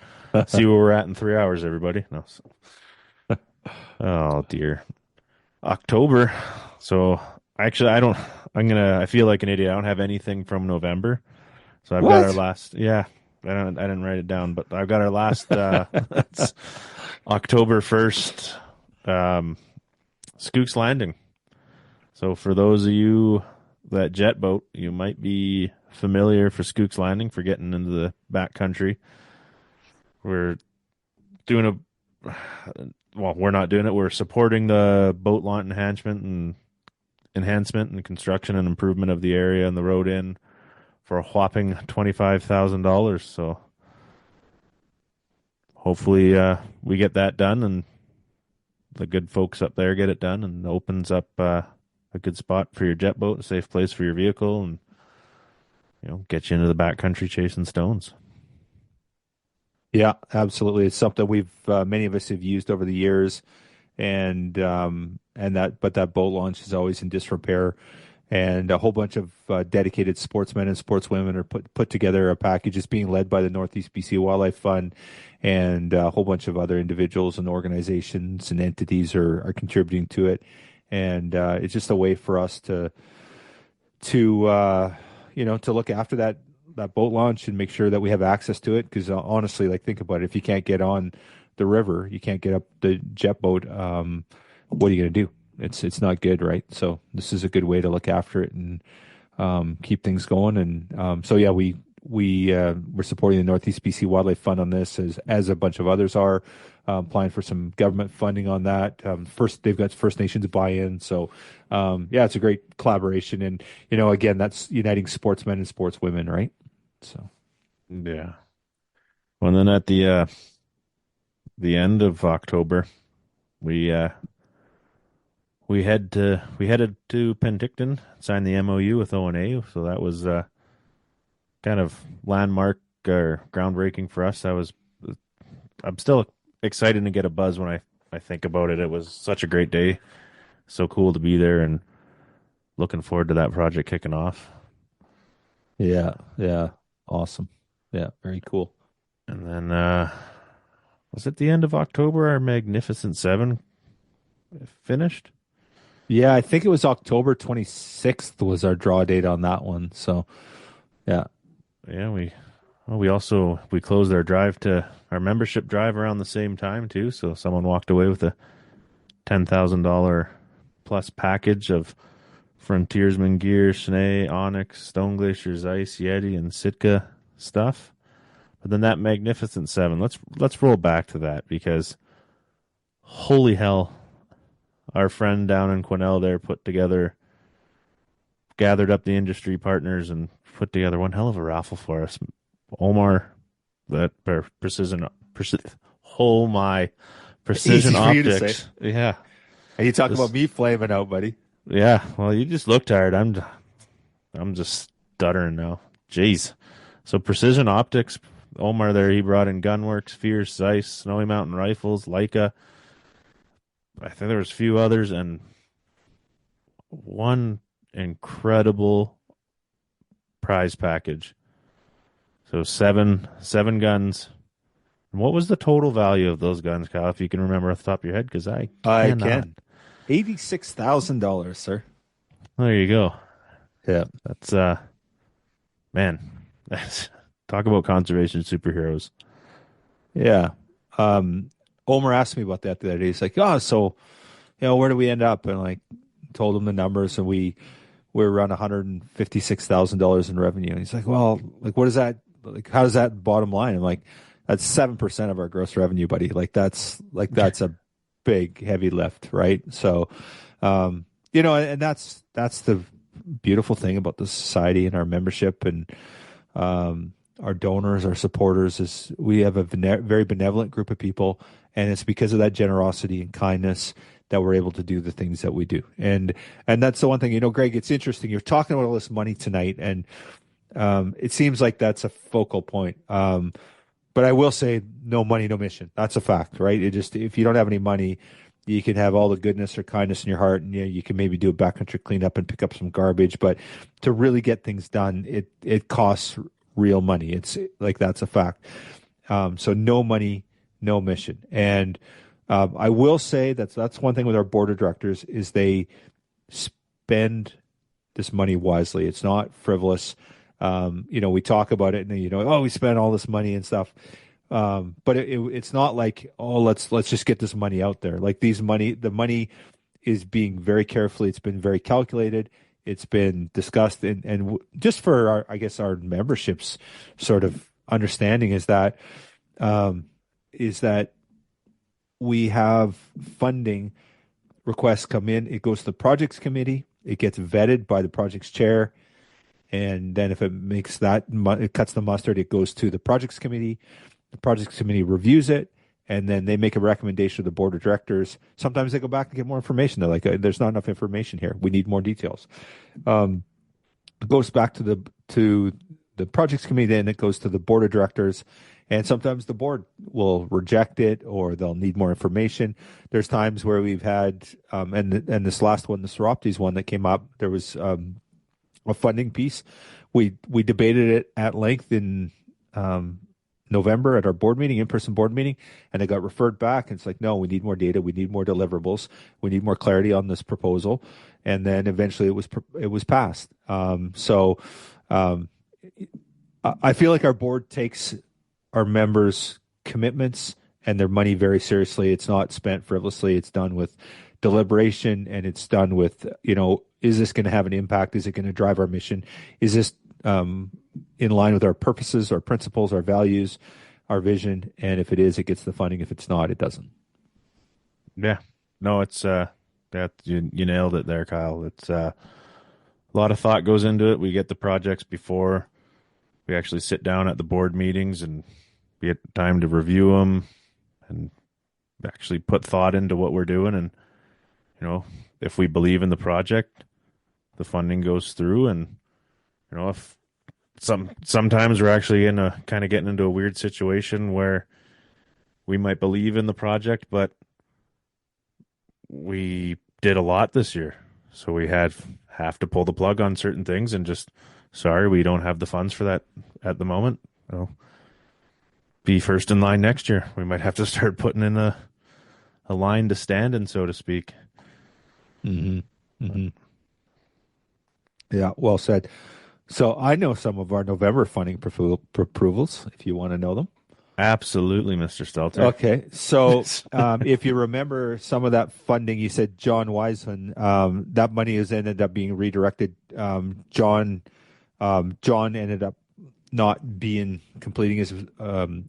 see where we're at in 3 hours, everybody. No. Oh dear. October. So actually I feel like an idiot. I don't have anything from November. So I've got our last, I didn't write it down, but I've got our last October 1st, Skooks Landing. So for those of you that jet boat, you might be familiar for Skooks Landing for getting into the backcountry. We're doing we're not doing it. We're supporting the boat launch enhancement and construction and improvement of the area and the road in for a whopping $25,000. So hopefully we get that done and the good folks up there get it done and opens up a good spot for your jet boat, a safe place for your vehicle, and get you into the backcountry chasing stones. Yeah, absolutely. It's something we've many of us have used over the years, and that boat launch is always in disrepair, and a whole bunch of dedicated sportsmen and sportswomen are put together a package. It's being led by the Northeast BC Wildlife Fund, and a whole bunch of other individuals and organizations and entities are contributing to it, and it's just a way for us to look after that boat launch and make sure that we have access to it. Because honestly, like, think about it. If you can't get on the river, you can't get up the jet boat. What are you going to do? It's not good, right? So this is a good way to look after it and keep things going. And so yeah, we're supporting the Northeast BC Wildlife Fund on this, as a bunch of others are. Applying for some government funding on that. They've got First Nations buy-in. So, yeah, it's a great collaboration. And, again, that's uniting sportsmen and sportswomen, right? So, yeah. Well, then at the end of October, we headed to Penticton, signed the MOU with ONA. So that was kind of landmark or groundbreaking for us. I'm still excited to get a buzz when I think about it. It was such a great day. So cool to be there and looking forward to that project kicking off. Yeah. Awesome. Yeah, very cool. And then was it the end of October our Magnificent Seven finished? Yeah, I think it was October 26th was our draw date on that one. So, yeah. Yeah, we closed our membership drive around the same time too. So someone walked away with a $10,000 plus package of Frontiersman gear, Schnee, Onyx, Stone Glacier's Ice, Yeti, and Sitka stuff. But then that Magnificent Seven, let's roll back to that, because holy hell, our friend down in Quesnel there gathered up the industry partners and put together one hell of a raffle for us. Omar, precision optics. Yeah. Are you talking about me flaming out, buddy? Yeah. Well, you just look tired. I'm just stuttering now. Jeez. So Precision Optics, Omar there, he brought in Gunworks, Fierce, Zeiss, Snowy Mountain Rifles, Leica. I think there was a few others, and one incredible prize package. So seven guns. And what was the total value of those guns, Kyle, if you can remember off the top of your head? Because I can. $86,000, sir. There you go. Yeah. That's man. Talk about conservation superheroes. Yeah. Omer asked me about that the other day. He's like, "Oh, so, where do we end up?" And I told him the numbers, and we're around $156,000 in revenue. And he's like, "Well, like, what is that? Like, how does that bottom line?" I'm like, "That's 7% of our gross revenue, buddy. That's a big, heavy lift, right?" So, and that's the beautiful thing about the society and our membership and our donors, our supporters, is we have a very benevolent group of people, and it's because of that generosity and kindness that we're able to do the things that we do. And that's the one thing, Greg, it's interesting. You're talking about all this money tonight, and it seems like that's a focal point. But I will say, no money, no mission. That's a fact, right? If you don't have any money, you can have all the goodness or kindness in your heart, and you can maybe do a backcountry cleanup and pick up some garbage. But to really get things done, it costs real money. It's like, that's a fact. So no money, no mission. And I will say that's one thing with our board of directors, is they spend this money wisely. It's not frivolous. We talk about it and, we spend all this money and stuff. But it's not like, oh, let's just get this money out there. Like the money is being very carefully. It's been very calculated. It's been discussed, and just for our, I guess, our memberships sort of understanding is that we have funding requests come in. It goes to the projects committee. It gets vetted by the project's chair. And then if it makes it cuts the mustard, it goes to the projects committee. The projects committee reviews it, and then they make a recommendation to the board of directors. Sometimes they go back and get more information. They're like, there's not enough information here. We need more details. It goes back to the projects committee, then it goes to the board of directors. And sometimes the board will reject it, or they'll need more information. There's times where we've had, and this last one, the Soroptes one that came up, there was a funding piece. We debated it at length in November at our board meeting, in-person board meeting, and it got referred back. And it's like, no, we need more data. We need more deliverables. We need more clarity on this proposal. And then eventually it was passed. So I feel like our board takes our members' commitments and their money very seriously. It's not spent frivolously. It's done with deliberation, and it's done with, is this going to have an impact? Is it going to drive our mission? Is this in line with our purposes, our principles, our values, our vision? And if it is, it gets the funding. If it's not, it doesn't. Yeah. No, it's you nailed it there, Kyle. It's a lot of thought goes into it. We get the projects before we actually sit down at the board meetings, and we get time to review them and actually put thought into what we're doing. And if we believe in the project, the funding goes through. And if sometimes we're actually kind of getting into a weird situation where we might believe in the project, but we did a lot this year, so we have to pull the plug on certain things, and just sorry, we don't have the funds for that at the moment. Be first in line next year. We might have to start putting in a line to stand in, so to speak. Mm-hmm. Mm-hmm. Yeah, well said. So I know some of our November funding approvals, if you want to know them. Absolutely, Mr. Stelter. Okay, so if you remember some of that funding, you said John Wiseman, that money has ended up being redirected. John ended up not completing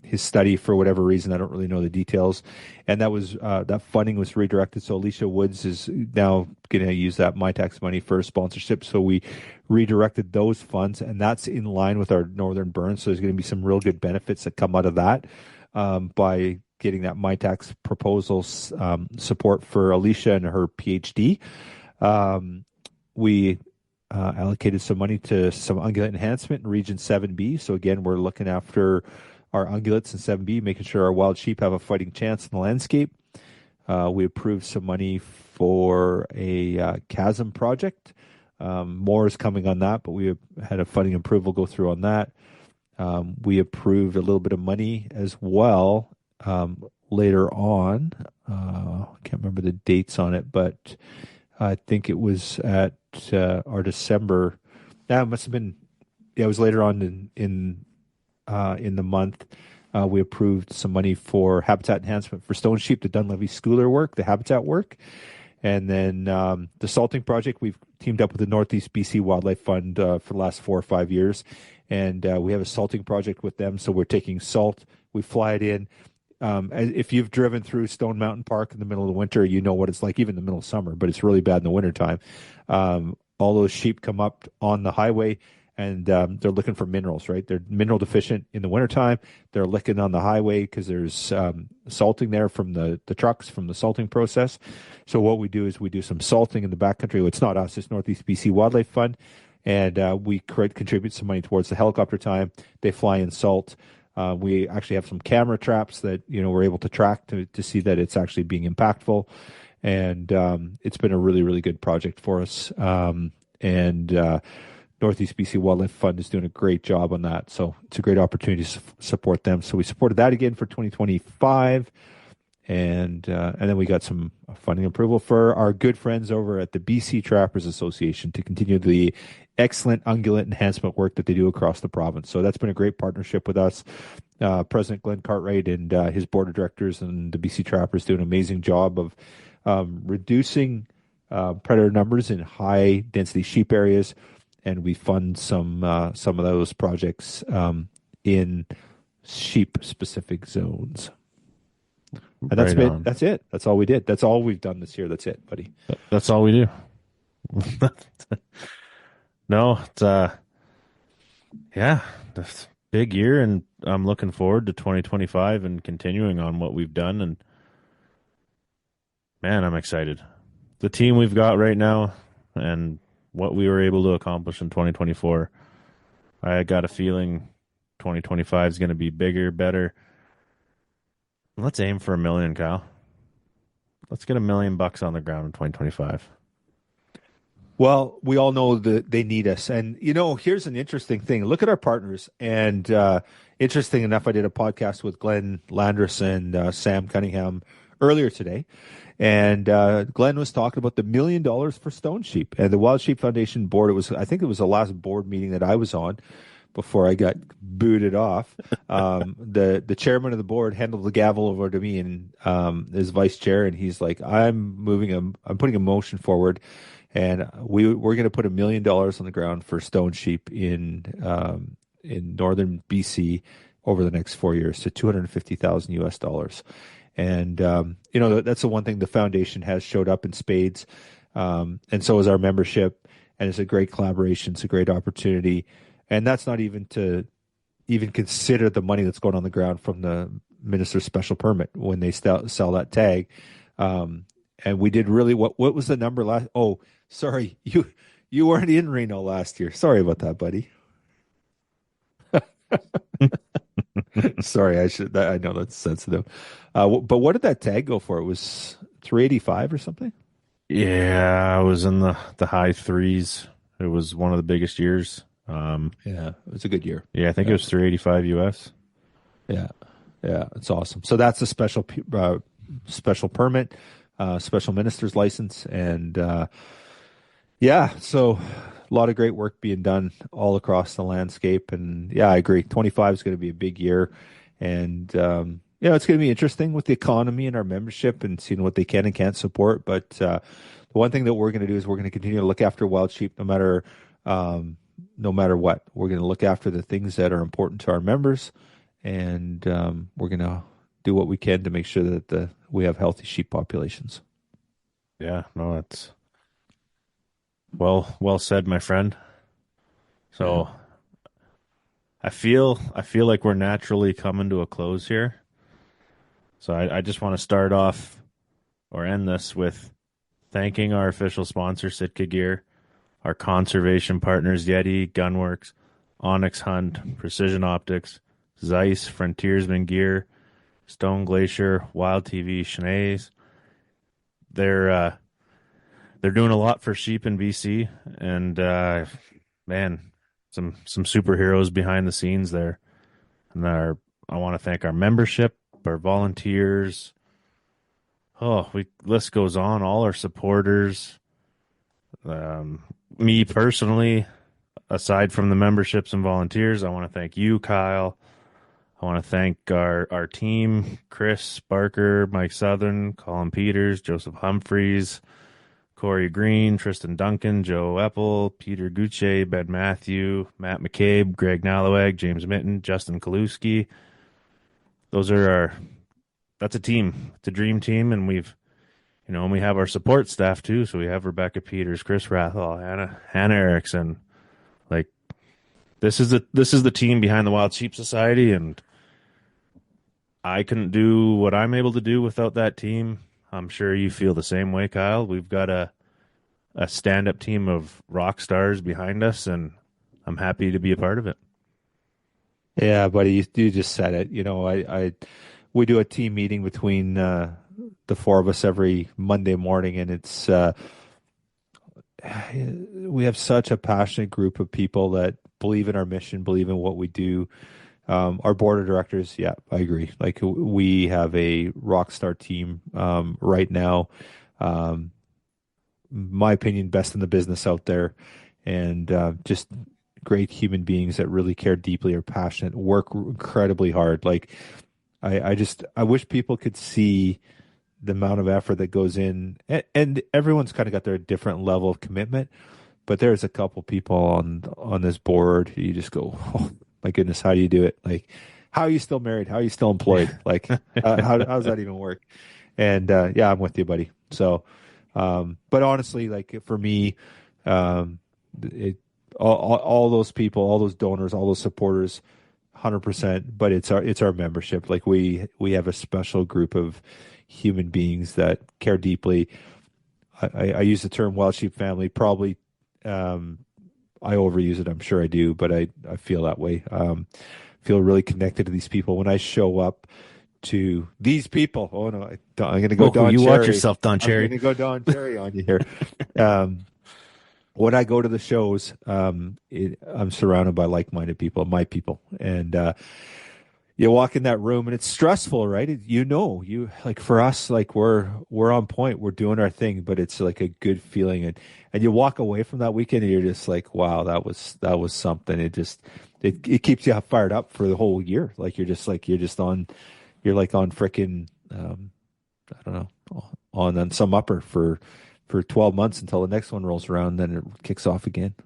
his study for whatever reason. I don't really know the details, and that funding was redirected. So Alicia Woods is now going to use that MyTax money for sponsorship. So we redirected those funds, and that's in line with our Northern Burn. So there's going to be some real good benefits that come out of that by getting that MyTax proposal support for Alicia and her PhD. We allocated some money to some ungulate enhancement in Region 7B. So again, we're looking after our ungulates in 7B, making sure our wild sheep have a fighting chance in the landscape. We approved some money for a chasm project. More is coming on that, but we had a funding approval go through on that. We approved a little bit of money as well later on. I can't remember the dates on it, but I think it was at our December. It must have been. Yeah, it was later on in the month. We approved some money for habitat enhancement for stone sheep, the Dunleavy Schooler work, the habitat work, and then the salting project. We've teamed up with the Northeast BC Wildlife Fund for the last 4 or 5 years, and we have a salting project with them. So we're taking salt, we fly it in. If you've driven through Stone Mountain Park in the middle of the winter, you know what it's like, even in the middle of summer, but it's really bad in the wintertime. All those sheep come up on the highway, and they're looking for minerals, right? They're mineral deficient in the wintertime. They're licking on the highway because there's salting there from the trucks, from the salting process. So what we do is we do some salting in the backcountry. It's not us, it's Northeast BC Wildlife Fund. And we contribute some money towards the helicopter time. They fly in salt. We actually have some camera traps that we're able to track to see that it's actually being impactful, and it's been a really, really good project for us. Northeast BC Wildlife Fund is doing a great job on that, so it's a great opportunity to support them. So we supported that again for 2025, and then we got some funding approval for our good friends over at the BC Trappers Association to continue the excellent ungulate enhancement work that they do across the province. So that's been a great partnership with us. President Glenn Cartwright and his board of directors and the BC Trappers do an amazing job of reducing predator numbers in high density sheep areas, and we fund some of those projects in sheep specific zones. And that's it. That's all we did. That's all we've done this year. That's it, buddy. That's all we do. No, it's yeah, that's a big year, and I'm looking forward to 2025 and continuing on what we've done. And man, I'm excited. The team we've got right now and what we were able to accomplish in 2024. I got a feeling 2025 is going to be bigger, better. Let's aim for $1 million, Kyle. Let's get $1 million on the ground in 2025. Well, we all know that they need us. And, here's an interesting thing. Look at our partners. And interesting enough, I did a podcast with Glenn Landris and Sam Cunningham earlier today. And Glenn was talking about the $1 million for Stone Sheep and the Wild Sheep Foundation board. I think it was the last board meeting that I was on before I got booted off. The chairman of the board handed the gavel over to me and as vice chair, and he's like, I'm putting a motion forward, and we're going to put $1 million on the ground for Stone Sheep in northern BC over the next 4 years to $250,000 US. And that's the one thing the foundation has showed up in spades, and so is our membership, and it's a great collaboration. It's a great opportunity. And that's not even to even consider the money that's going on the ground from the minister's special permit when they sell that tag. And we did really what was the number last? Oh, sorry, you weren't in Reno last year. Sorry about that, buddy. Sorry, I know that's sensitive. But what did that tag go for? It was 385 or something. Yeah, I was in the high threes. It was one of the biggest years. Yeah, it was a good year. Yeah, I think it was 385 US. Yeah, it's awesome. So that's a special permit, special minister's license, and so a lot of great work being done all across the landscape. And yeah, I agree. 25 is going to be a big year, and it's going to be interesting with the economy and our membership and seeing what they can and can't support. But the one thing that we're going to do is we're going to continue to look after wild sheep, no matter what. We're going to look after the things that are important to our members, and we're going to do what we can to make sure that we have healthy sheep populations. Yeah, no, that's well said, my friend. So I feel like we're naturally coming to a close here. So I just want to start off or end this with thanking our official sponsor, Sitka Gear, our conservation partners, Yeti, Gunworks, Onyx Hunt, Precision Optics, Zeiss, Frontiersman Gear, Stone Glacier, Wild TV, Schnee's. They're doing a lot for sheep in BC, and man, some superheroes behind the scenes there. And I want to thank our membership, our volunteers. List goes on. All our supporters. Me personally, aside from the memberships and volunteers, I want to thank you, Kyle. I want to thank our team, Chris Barker, Mike Southern, Colin Peters, Joseph Humphreys, Corey Green, Tristan Duncan, Joe Eppel, Peter Gucce, Ben Matthew, Matt McCabe, Greg Nalawag, James Mitten, Justin Kaluski. That's a team. It's a dream team, and we have our support staff too. So we have Rebecca Peters, Chris Rathall, Hannah Erickson. Like, this is the team behind the Wild Sheep Society, and I couldn't do what I'm able to do without that team. I'm sure you feel the same way, Kyle. We've got a stand-up team of rock stars behind us, and I'm happy to be a part of it. Yeah, buddy, you just said it. We do a team meeting between the four of us every Monday morning, and it's we have such a passionate group of people that believe in our mission, believe in what we do. Our board of directors, yeah, I agree. Like, we have a rock star team right now. My opinion, best in the business out there, and just great human beings that really care deeply, are passionate, work incredibly hard. Like I wish people could see the amount of effort that goes in, and everyone's kind of got their different level of commitment. But there's a couple people on this board. You just go, oh my goodness, how do you do it? Like, how are you still married? How are you still employed? Like, how does that even work? And yeah, I'm with you, buddy. So, but honestly, like for me, it all those people, all those donors, all those supporters, 100%. But it's our membership. Like we have a special group of human beings that care deeply. I use the term wild sheep family. Probably I overuse it. I'm sure I do, but I feel that way. Feel really connected to these people when I show up to these people. Oh no, I'm going to go Don you Cherry. watch yourself, Don Cherry. I'm going to go Don Cherry on you here. When I go to the shows, I'm surrounded by like-minded people, my people, and you walk in that room and it's stressful, right? You like for us, like we're on point, we're doing our thing, but it's like a good feeling, and you walk away from that weekend and you're just like, wow, that was something. It keeps you fired up for the whole year. Like you're on frickin' I don't know, on some upper for 12 months until the next one rolls around, then it kicks off again.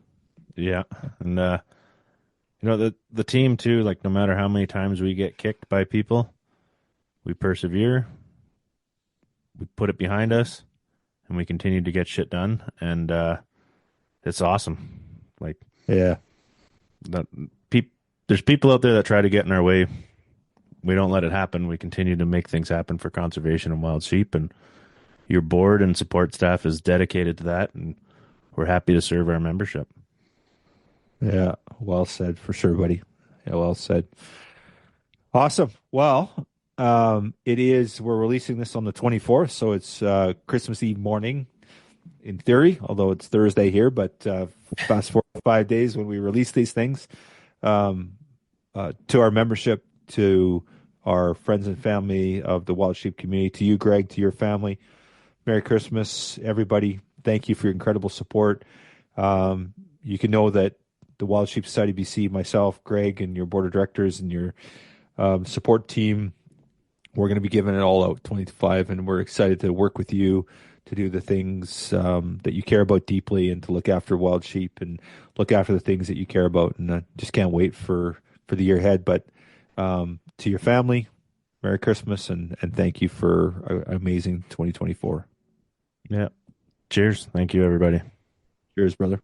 Yeah. And the team too, like no matter how many times we get kicked by people, we persevere, we put it behind us, and we continue to get shit done. And it's awesome. Like, yeah, there's people out there that try to get in our way. We don't let it happen. We continue to make things happen for conservation and wild sheep, and your board and support staff is dedicated to that, and we're happy to serve our membership. Yeah, well said, for sure, buddy. Yeah, well said. Awesome. Well, we're releasing this on the 24th, so it's Christmas Eve morning in theory, although it's Thursday here, but fast forward 5 days when we release these things. To our membership, to our friends and family of the wild sheep community, to you, Greg, to your family, Merry Christmas, everybody. Thank you for your incredible support. You can know that the Wild Sheep Society BC, myself, Greg, and your board of directors and your support team, we're going to be giving it all out 2025, and we're excited to work with you to do the things that you care about deeply, and to look after wild sheep and look after the things that you care about. And I just can't wait for the year ahead. But to your family, Merry Christmas, and thank you for an amazing 2024. Yeah. Cheers. Thank you, everybody. Cheers, brother.